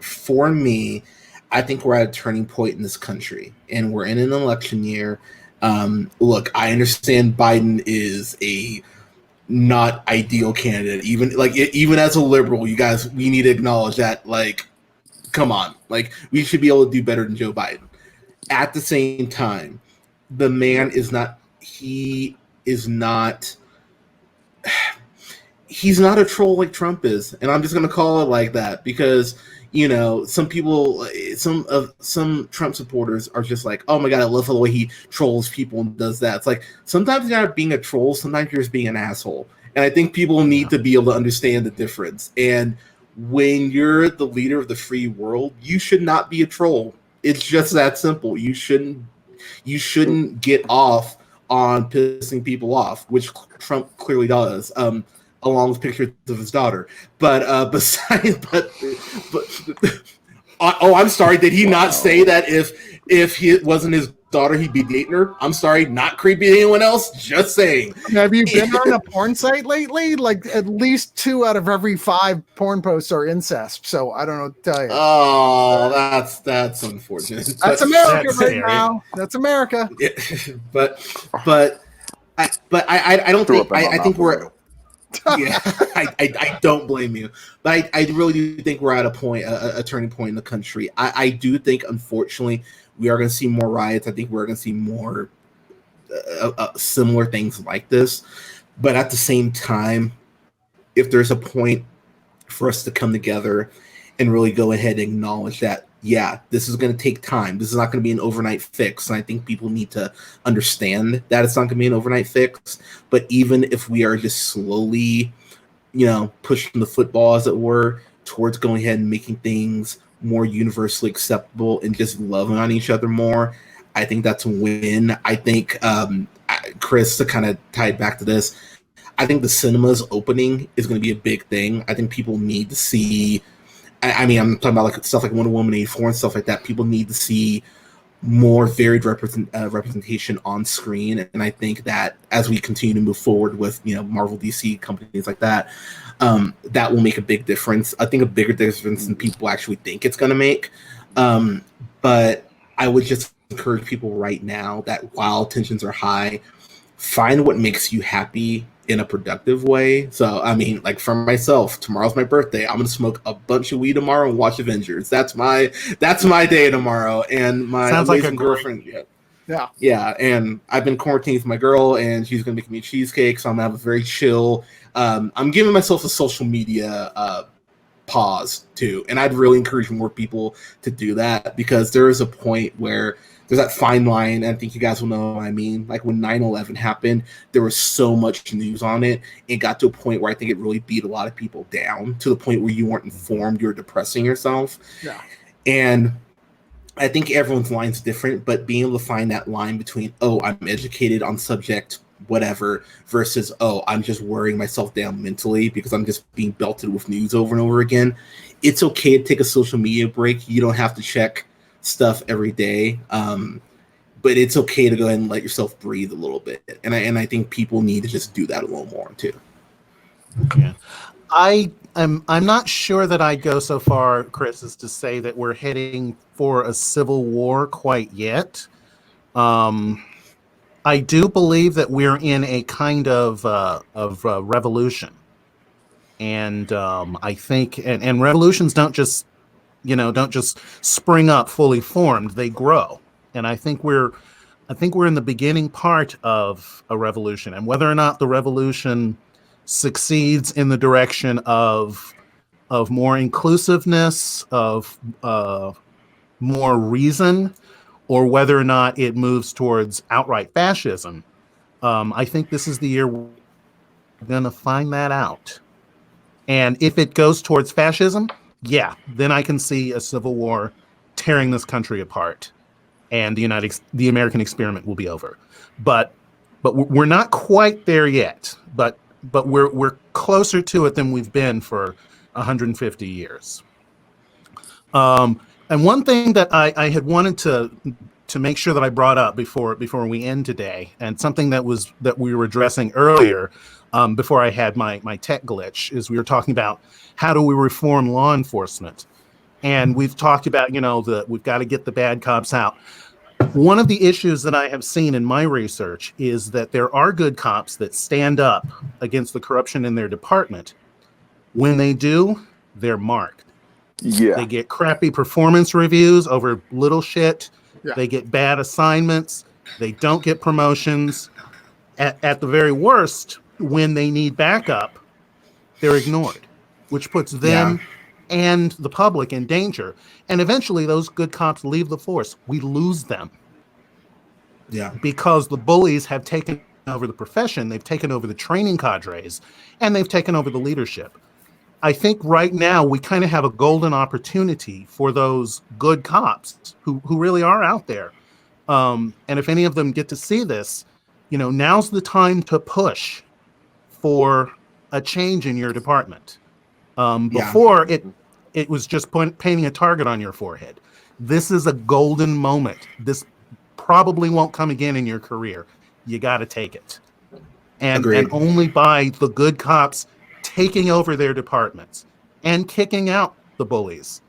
For me, I think we're at a turning point in this country, and we're in an election year. Look, I understand Biden is a not ideal candidate. Even as a liberal, you guys, we need to acknowledge that. Like, come on, like we should be able to do better than Joe Biden. At the same time, the man is not. He is not. He's not a troll like Trump is, and I'm just going to call it like that because some people, some Trump supporters are just like, oh my god, I love the way he trolls people and does that. It's like sometimes you're not being a troll, sometimes you're just being an asshole, and I think people need to be able to understand the difference. And when you're the leader of the free world, you should not be a troll. It's just that simple. You shouldn't get off on pissing people off, which Trump clearly does. Along with pictures of his daughter. But besides, but oh, I'm sorry. Did he not say that if he wasn't his daughter, he'd be dating her? I'm sorry, not creepy to anyone else. Just saying. Have you been on a porn site lately? Like at least 2 out of every 5 porn posts are incest. So I don't know what to tell you. Oh, that's unfortunate. That's America right now. That's America. Yeah, but I don't think I think we're. Yeah, I don't blame you, but I really do think we're at a turning point in the country. I do think, unfortunately, we are going to see more riots. I think we're going to see more similar things like this. But at the same time, if there's a point for us to come together and really go ahead and acknowledge that, yeah, this is going to take time. This is not going to be an overnight fix. And I think people need to understand that it's not going to be an overnight fix. But even if we are just slowly, pushing the football, as it were, towards going ahead and making things more universally acceptable and just loving on each other more, I think that's a win. I think, Chris, to kind of tie it back to this, I think the cinemas opening is going to be a big thing. I think people need to see. I mean, I'm talking about like stuff like Wonder Woman 84 and stuff like that. People need to see more varied representation on screen, and I think that as we continue to move forward with Marvel, DC, companies like that, that will make a big difference. I think a bigger difference than people actually think it's going to make. But I would just encourage people right now that while tensions are high, find what makes you happy in a productive way. So, I mean, like for myself, tomorrow's my birthday. I'm gonna smoke a bunch of weed tomorrow and watch Avengers. That's my day tomorrow. And my Sounds like amazing girlfriend. Yeah. And I've been quarantined with my girl, and she's gonna make me cheesecake. So I'm gonna have a very chill. I'm giving myself a social media pause too, and I'd really encourage more people to do that, because there is a point where there's that fine line, and I think you guys will know what I mean. Like when 9/11 happened, there was so much news on it. It got to a point where I think it really beat a lot of people down, to the point where you weren't informed, you were depressing yourself. Yeah. And I think everyone's line's different, but being able to find that line between, oh, I'm educated on subject whatever, versus, oh, I'm just wearing myself down mentally because I'm just being belted with news over and over again. It's okay to take a social media break. You don't have to check stuff every day. But it's okay to go ahead and let yourself breathe a little bit. And I think people need to just do that a little more too. Yeah. I'm not sure that I'd go so far, Chris, as to say that we're heading for a civil war quite yet. I do believe that we're in a kind of revolution, and I think and revolutions don't just spring up fully formed; they grow, and I think we're in the beginning part of a revolution, and whether or not the revolution succeeds in the direction of more inclusiveness, of more reason, or whether or not it moves towards outright fascism. I think this is the year we're going to find that out. And if it goes towards fascism, yeah, then I can see a civil war tearing this country apart, and the American experiment will be over. But we're not quite there yet. But we're closer to it than we've been for 150 years. And one thing that I had wanted to make sure that I brought up before we end today, and something that we were addressing earlier, before I had my tech glitch, is we were talking about how do we reform law enforcement, and we've talked about we've got to get the bad cops out. One of the issues that I have seen in my research is that there are good cops that stand up against the corruption in their department. When they do, they're marked. Yeah. They get crappy performance reviews over little shit. Yeah. They get bad assignments. They don't get promotions. At the very worst, when they need backup, they're ignored, which puts them and the public in danger. And eventually those good cops leave the force. We lose them. Yeah. Because the bullies have taken over the profession, they've taken over the training cadres, and they've taken over the leadership. I think right now we kind of have a golden opportunity for those good cops who really are out there. And if any of them get to see this, now's the time to push for a change in your department. Before it was just painting a target on your forehead. This is a golden moment. This probably won't come again in your career. You got to take it. And only by the good cops taking over their departments and kicking out the bullies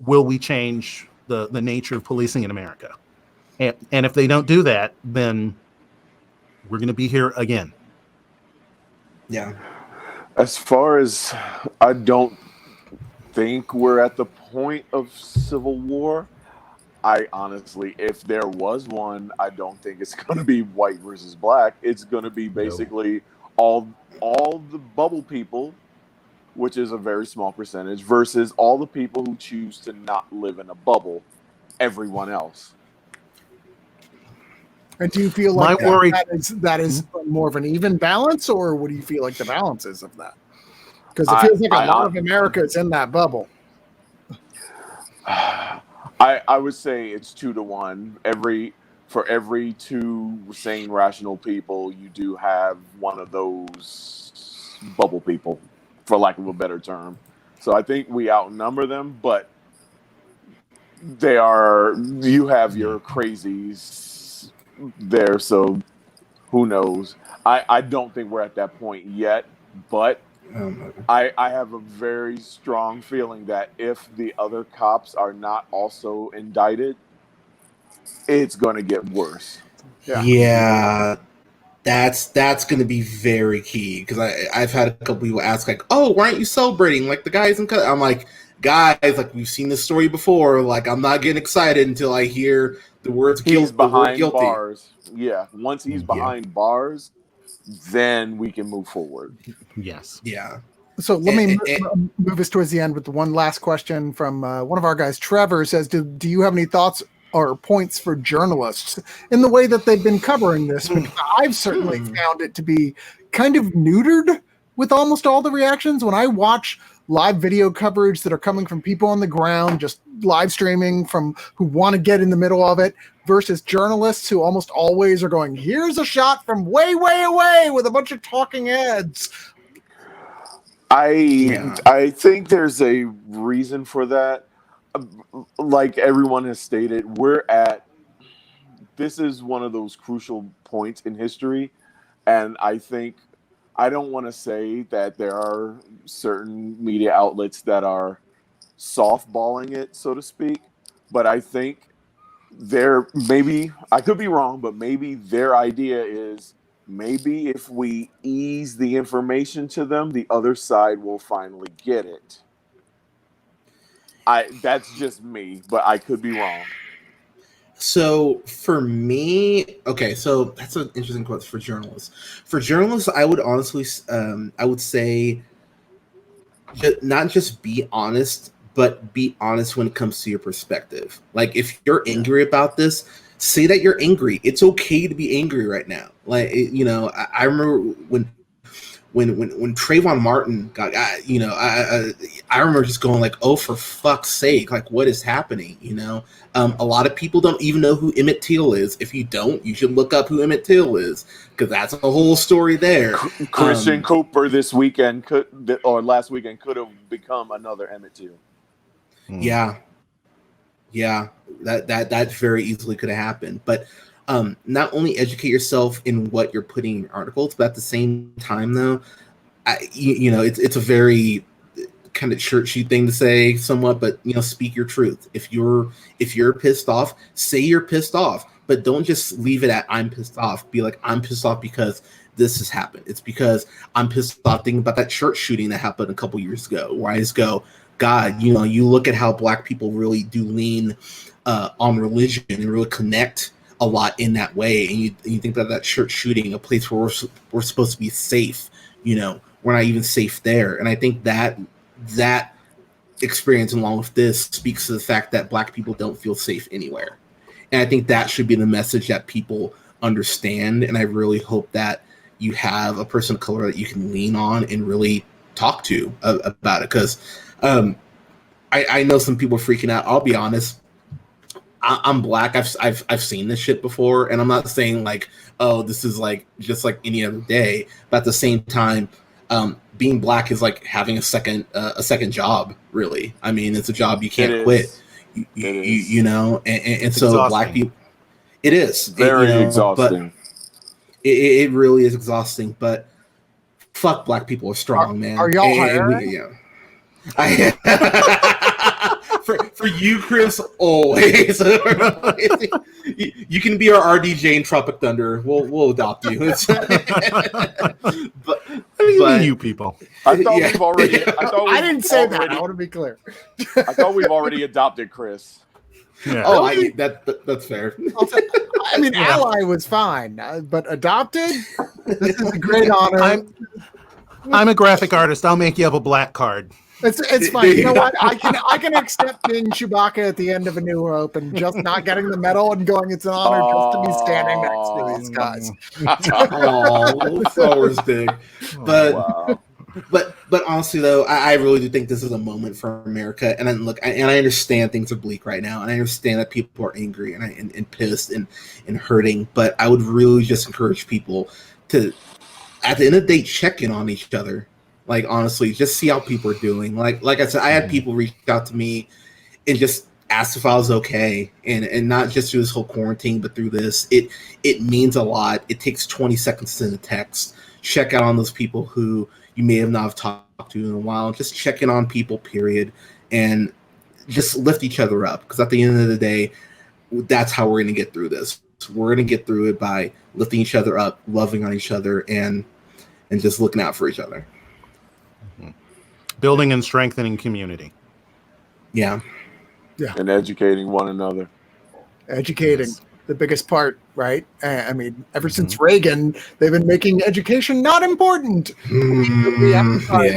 will we change the nature of policing in America. And if they don't do that, then we're going to be here again. Yeah. As far as, I don't think we're at the point of civil war. I honestly, if there was one, I don't think it's going to be white versus black. It's going to be basically all the bubble people, which is a very small percentage, versus all the people who choose to not live in a bubble, everyone else. And do you feel like that is more of an even balance, or what do you feel like the balance is of that? Because it feels like a lot of America is in that bubble. I would say it's 2-to-1. For every 2 sane, rational people, you do have one of those bubble people, for lack of a better term. So I think we outnumber them, but you have your crazies there, so who knows? I don't think we're at that point yet, but I have a very strong feeling that if the other cops are not also indicted, it's going to get worse. Yeah. That's going to be very key, because I've had a couple people ask, like, oh, why aren't you celebrating like the guys in I'm like, guys, like, we've seen this story before. Like, I'm not getting excited until I hear the words he's behind guilty. Bars. Yeah, once he's behind bars, then we can move forward. Yes. Yeah. So let me move us towards the end with the one last question from one of our guys. Trevor says, do you have any thoughts or points for journalists in the way that they've been covering this? Because I've certainly found it to be kind of neutered with almost all the reactions. When I watch live video coverage that are coming from people on the ground, just live streaming from who want to get in the middle of it, versus journalists who almost always are going, here's a shot from way, way away with a bunch of talking heads. I think there's a reason for that. Like everyone has stated, this is one of those crucial points in history, and I think I don't want to say that there are certain media outlets that are softballing it, so to speak, but I think maybe I could be wrong, but maybe their idea is maybe if we ease the information to them, the other side will finally get it. That's just me, but I could be wrong. So for me, okay, so that's an interesting quote for journalists. For journalists, I would honestly, I would say, not just be honest, but be honest when it comes to your perspective. Like, if you're angry about this, say that you're angry. It's okay to be angry right now. Like, I remember when Trayvon Martin got, I remember just going like, oh, for fuck's sake, like, what is happening? A lot of people don't even know who Emmett Till is. If you don't, you should look up who Emmett Till is, because that's a whole story there. Christian Cooper last weekend could have become another Emmett Till. Yeah, that very easily could have happened. But not only educate yourself in what you're putting in your articles, but at the same time, though, it's a very kind of churchy thing to say somewhat, but speak your truth. If you're pissed off, say you're pissed off, but don't just leave it at I'm pissed off. Be like, I'm pissed off because this has happened. It's because I'm pissed off thinking about that church shooting that happened a couple years ago, where I just go, God, you look at how Black people really do lean on religion and really connect a lot in that way, and you think about that church shooting, a place where we're supposed to be safe. We're not even safe there, and I think that experience, along with this, speaks to the fact that Black people don't feel safe anywhere, and I think that should be the message that people understand. And I really hope that you have a person of color that you can lean on and really talk to about it, because I know some people are freaking out. I'll be honest. I'm Black. I've seen this shit before, and I'm not saying like, oh, this is like just like any other day. But at the same time, being Black is like having a second job. Really, I mean, it's a job you can't quit. And so exhausting. Black people, it is very exhausting. But it really is exhausting. But fuck, Black people are strong, man. Are y'all hiring? For you, Chris, always. You can be our RDJ in Tropic Thunder. We'll adopt you. but you people. I thought we've already. I didn't say that. I want to be clear. I thought we've already adopted Chris. Yeah. Oh, that's fair. I mean, ally was fine, but adopted. This is a great honor. I'm a graphic artist. I'll make you up a black card. It's fine. You know what? I can accept being Chewbacca at the end of A New Hope and just not getting the medal and going, it's an honor just to be standing next to these guys. Oh, Star Wars big. But honestly, though, I really do think this is a moment for America. And then look, I understand things are bleak right now, and I understand that people are angry and pissed and hurting. But I would really just encourage people to, at the end of the day, check in on each other. Like, honestly, just see how people are doing. Like I said, I had people reach out to me and just ask if I was okay, and not just through this whole quarantine, but through this. It means a lot. It takes 20 seconds to send a text. Check out on those people who you may have not have talked to in a while. Just check in on people, period, and just lift each other up. Because at the end of the day, that's how we're going to get through this. We're going to get through it by lifting each other up, loving on each other, and just looking out for each other. Building and strengthening community. Yeah. And educating one another. Educating, the biggest part, right? I mean, ever since Reagan, they've been making education not important. Not only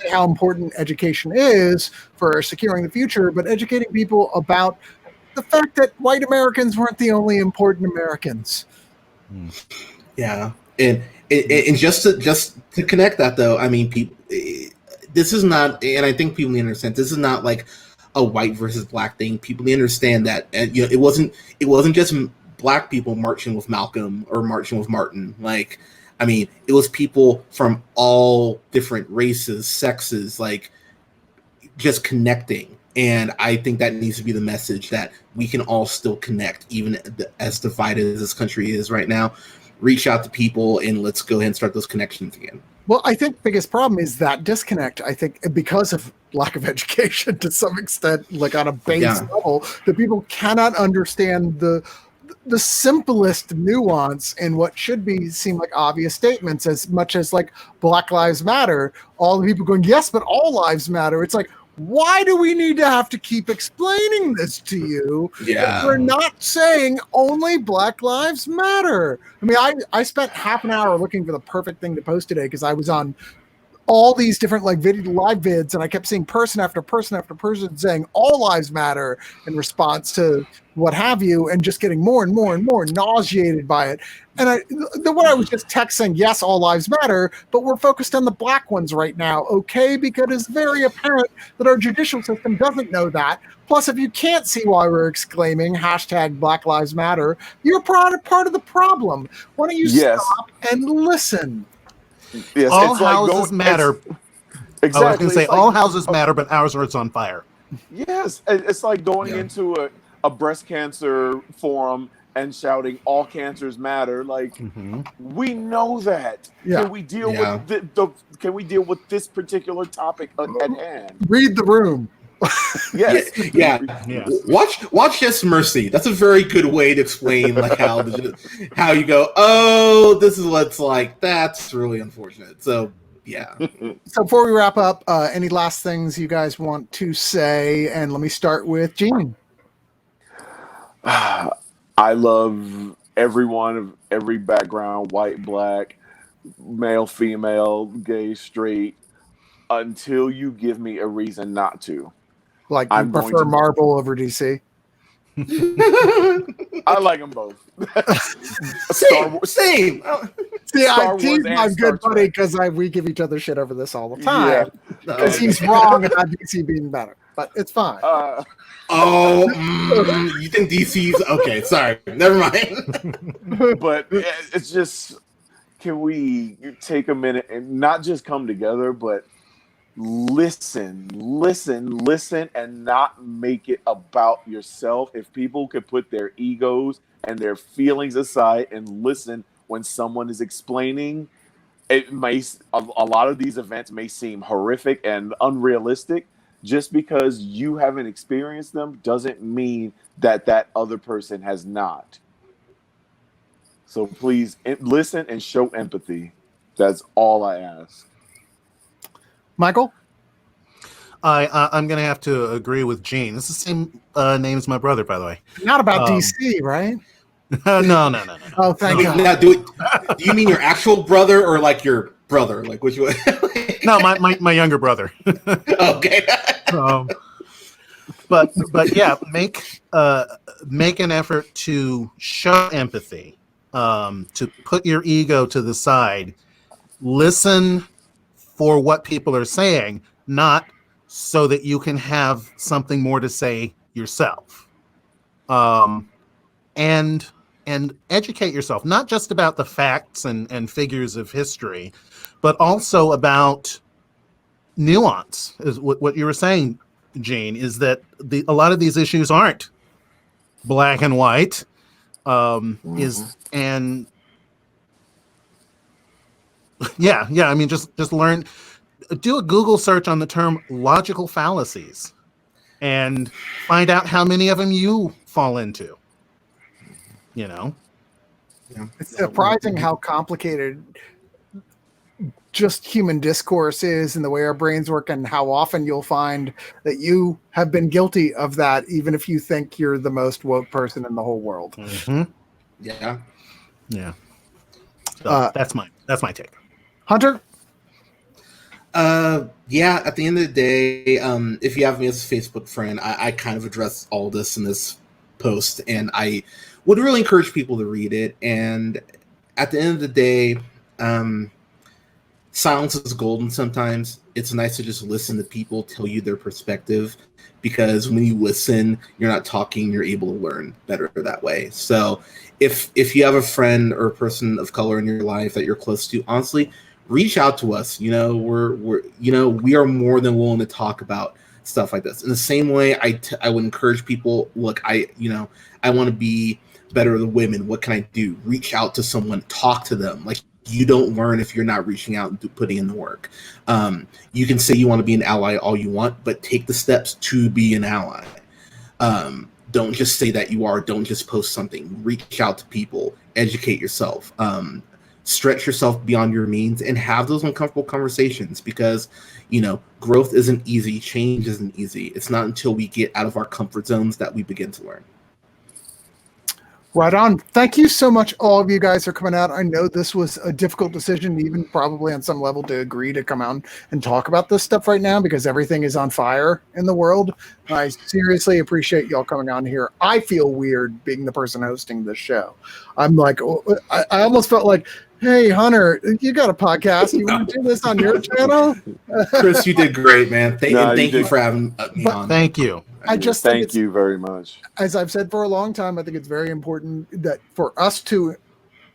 how important education is for securing the future, but educating people about the fact that white Americans weren't the only important Americans. Yeah. And just to connect that, though, I mean, people, this is not, and I think people need to understand, this is not like a white versus black thing. People need to understand that, you know, it wasn't just black people marching with Malcolm or marching with Martin. Like, I mean, it was people from all different races, sexes, like just connecting. And I think that needs to be the message, that we can all still connect, even as divided as this country is right now. Reach out to people and let's go ahead and start those connections again. Well, I think the biggest problem is that disconnect. I think because of lack of education to some extent, like on a base level, that people cannot understand the simplest nuance in what should be seem like obvious statements, as much as like Black Lives Matter. All the people going, yes, but all lives matter. It's like, why do we need to have to keep explaining this to you? Yeah. We're not saying only Black Lives Matter. I mean, I spent half an hour looking for the perfect thing to post today because I was on all these different like live vids, and I kept seeing person after person after person saying all lives matter in response to what have you, and just getting more and more and more nauseated by it. And what I was just texting, yes, all lives matter, but we're focused on the black ones right now, okay? Because it's very apparent that our judicial system doesn't know that. Plus, if you can't see why we're exclaiming hashtag Black Lives Matter, you're part of the problem. Why don't you stop and listen? Yes, all houses matter. Exactly. I was going to say all houses matter, but ours are on fire. Yes, it's like going into a breast cancer forum and shouting all cancers matter. Like, we know that. Yeah. Can we deal with can we deal with this particular topic at hand? Read the room. Yes. Yeah. Watch Just Mercy. That's a very good way to explain like how you go, oh, this is what's like. That's really unfortunate. So yeah. So before we wrap up, any last things you guys want to say? And let me start with Gene. I love everyone of every background, white, black, male, female, gay, straight, until you give me a reason not to. Like, you prefer Marvel over DC? I like them both. Star Wars. Same. See, I tease my good buddy because we give each other shit over this all the time. Because he's wrong about DC being better. But it's fine. You think DC's okay? Sorry, never mind. But it's just, can we take a minute and not just come together, but listen, and not make it about yourself. If people could put their egos and their feelings aside and listen when someone is explaining, it may, a lot of these events may seem horrific and unrealistic. Just because you haven't experienced them doesn't mean that other person has not. So please listen and show empathy. That's all I ask. Michael? I'm going to have to agree with Gene. This is the same name as my brother, by the way. Not about DC, right? No. Oh, thank God. Now, do you mean your actual brother or like your brother? Like which one? No, my younger brother. Okay. But yeah, make an effort to show empathy, to put your ego to the side, listen for what people are saying, not so that you can have something more to say yourself. And educate yourself, not just about the facts and figures of history, but also about nuance. Is what you were saying, Gene, is that a lot of these issues aren't black and white. I mean, just learn. Do a Google search on the term logical fallacies and find out how many of them you fall into. You know? Yeah. It's surprising how complicated just human discourse is and the way our brains work, and how often you'll find that you have been guilty of that, even if you think you're the most woke person in the whole world. Mm-hmm. Yeah. So that's my take. Hunter? At the end of the day, if you have me as a Facebook friend, I kind of address all this in this post, and I would really encourage people to read it. And at the end of the day, silence is golden sometimes. It's nice to just listen to people tell you their perspective, because when you listen, you're not talking, you're able to learn better that way. So if you have a friend or a person of color in your life that you're close to, honestly, reach out to us. You know, we are more than willing to talk about stuff like this. In the same way, I would encourage people, look, I want to be better than women. What can I do? Reach out to someone, talk to them. Like, you don't learn if you're not reaching out and putting in the work. You can say you want to be an ally all you want, but take the steps to be an ally. Don't just say that you are. Don't just post something. Reach out to people. Educate yourself. Stretch yourself beyond your means and have those uncomfortable conversations, because, growth isn't easy. Change isn't easy. It's not until we get out of our comfort zones that we begin to learn. Right on. Thank you so much, all of you guys, for coming out. I know this was a difficult decision, even probably on some level, to agree to come out and talk about this stuff right now, because everything is on fire in the world. I seriously appreciate y'all coming on here. I feel weird being the person hosting this show. I'm like, I almost felt like, hey, Hunter, you got a podcast. You want to do this on your channel? Chris, you did great, man. Thank you for having me on. Thank you. I just thank you very much. As I've said for a long time, I think it's very important that for us to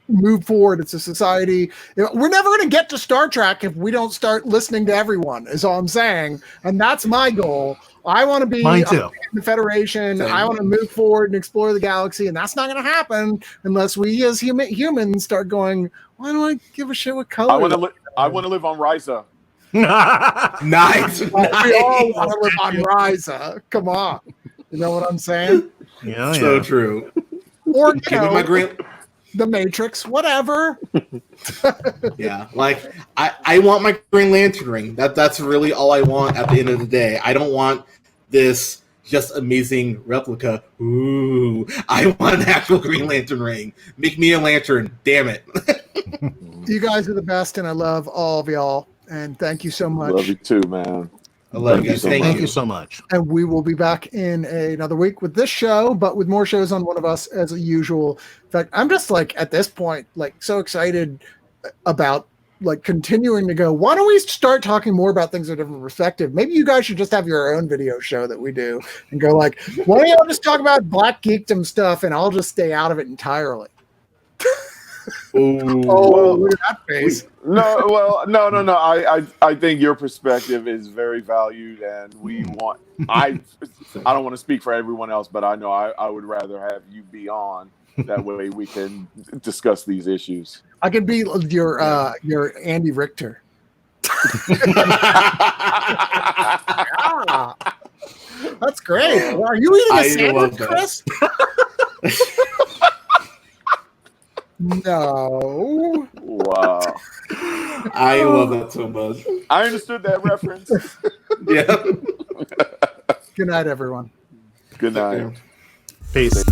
move forward as a society, we're never going to get to Star Trek if we don't start listening to everyone, is all I'm saying. And that's my goal. I want to be in the Federation. Same. I want to move forward and explore the galaxy. And that's not going to happen unless we as humans start going, why do I give a shit what color? I want to live on Risa. Nice. We all want to live on Risa. Come on. You know what I'm saying? Yeah, so true. Or, the Matrix, whatever. Yeah, like I want my Green Lantern ring. That's really all I want at the end of the day. I don't want this just amazing replica. Ooh, I want an actual Green Lantern ring. Make me a lantern, damn it. You guys are the best, and I love all of y'all. And thank you so much. Love you too, man. I love you guys. Thank you so much. And we will be back in another week with this show, but with more shows on One of Us as usual. In fact, I'm just like at this point, like so excited about like continuing to go. Why don't we start talking more about things in a different perspective? Maybe you guys should just have your own video show that we do and go like, why don't y'all just talk about Black Geekdom stuff and I'll just stay out of it entirely. Oh, look at that face. No. I think your perspective is very valued, and I don't want to speak for everyone else, but I know I would rather have you be on. That way we can discuss these issues. I could be your Andy Richter. That's great. Are you eating a sandwich, Chris? No. Wow. I love that so much. I understood that reference. Yeah. Good night, everyone. Good night. Peace.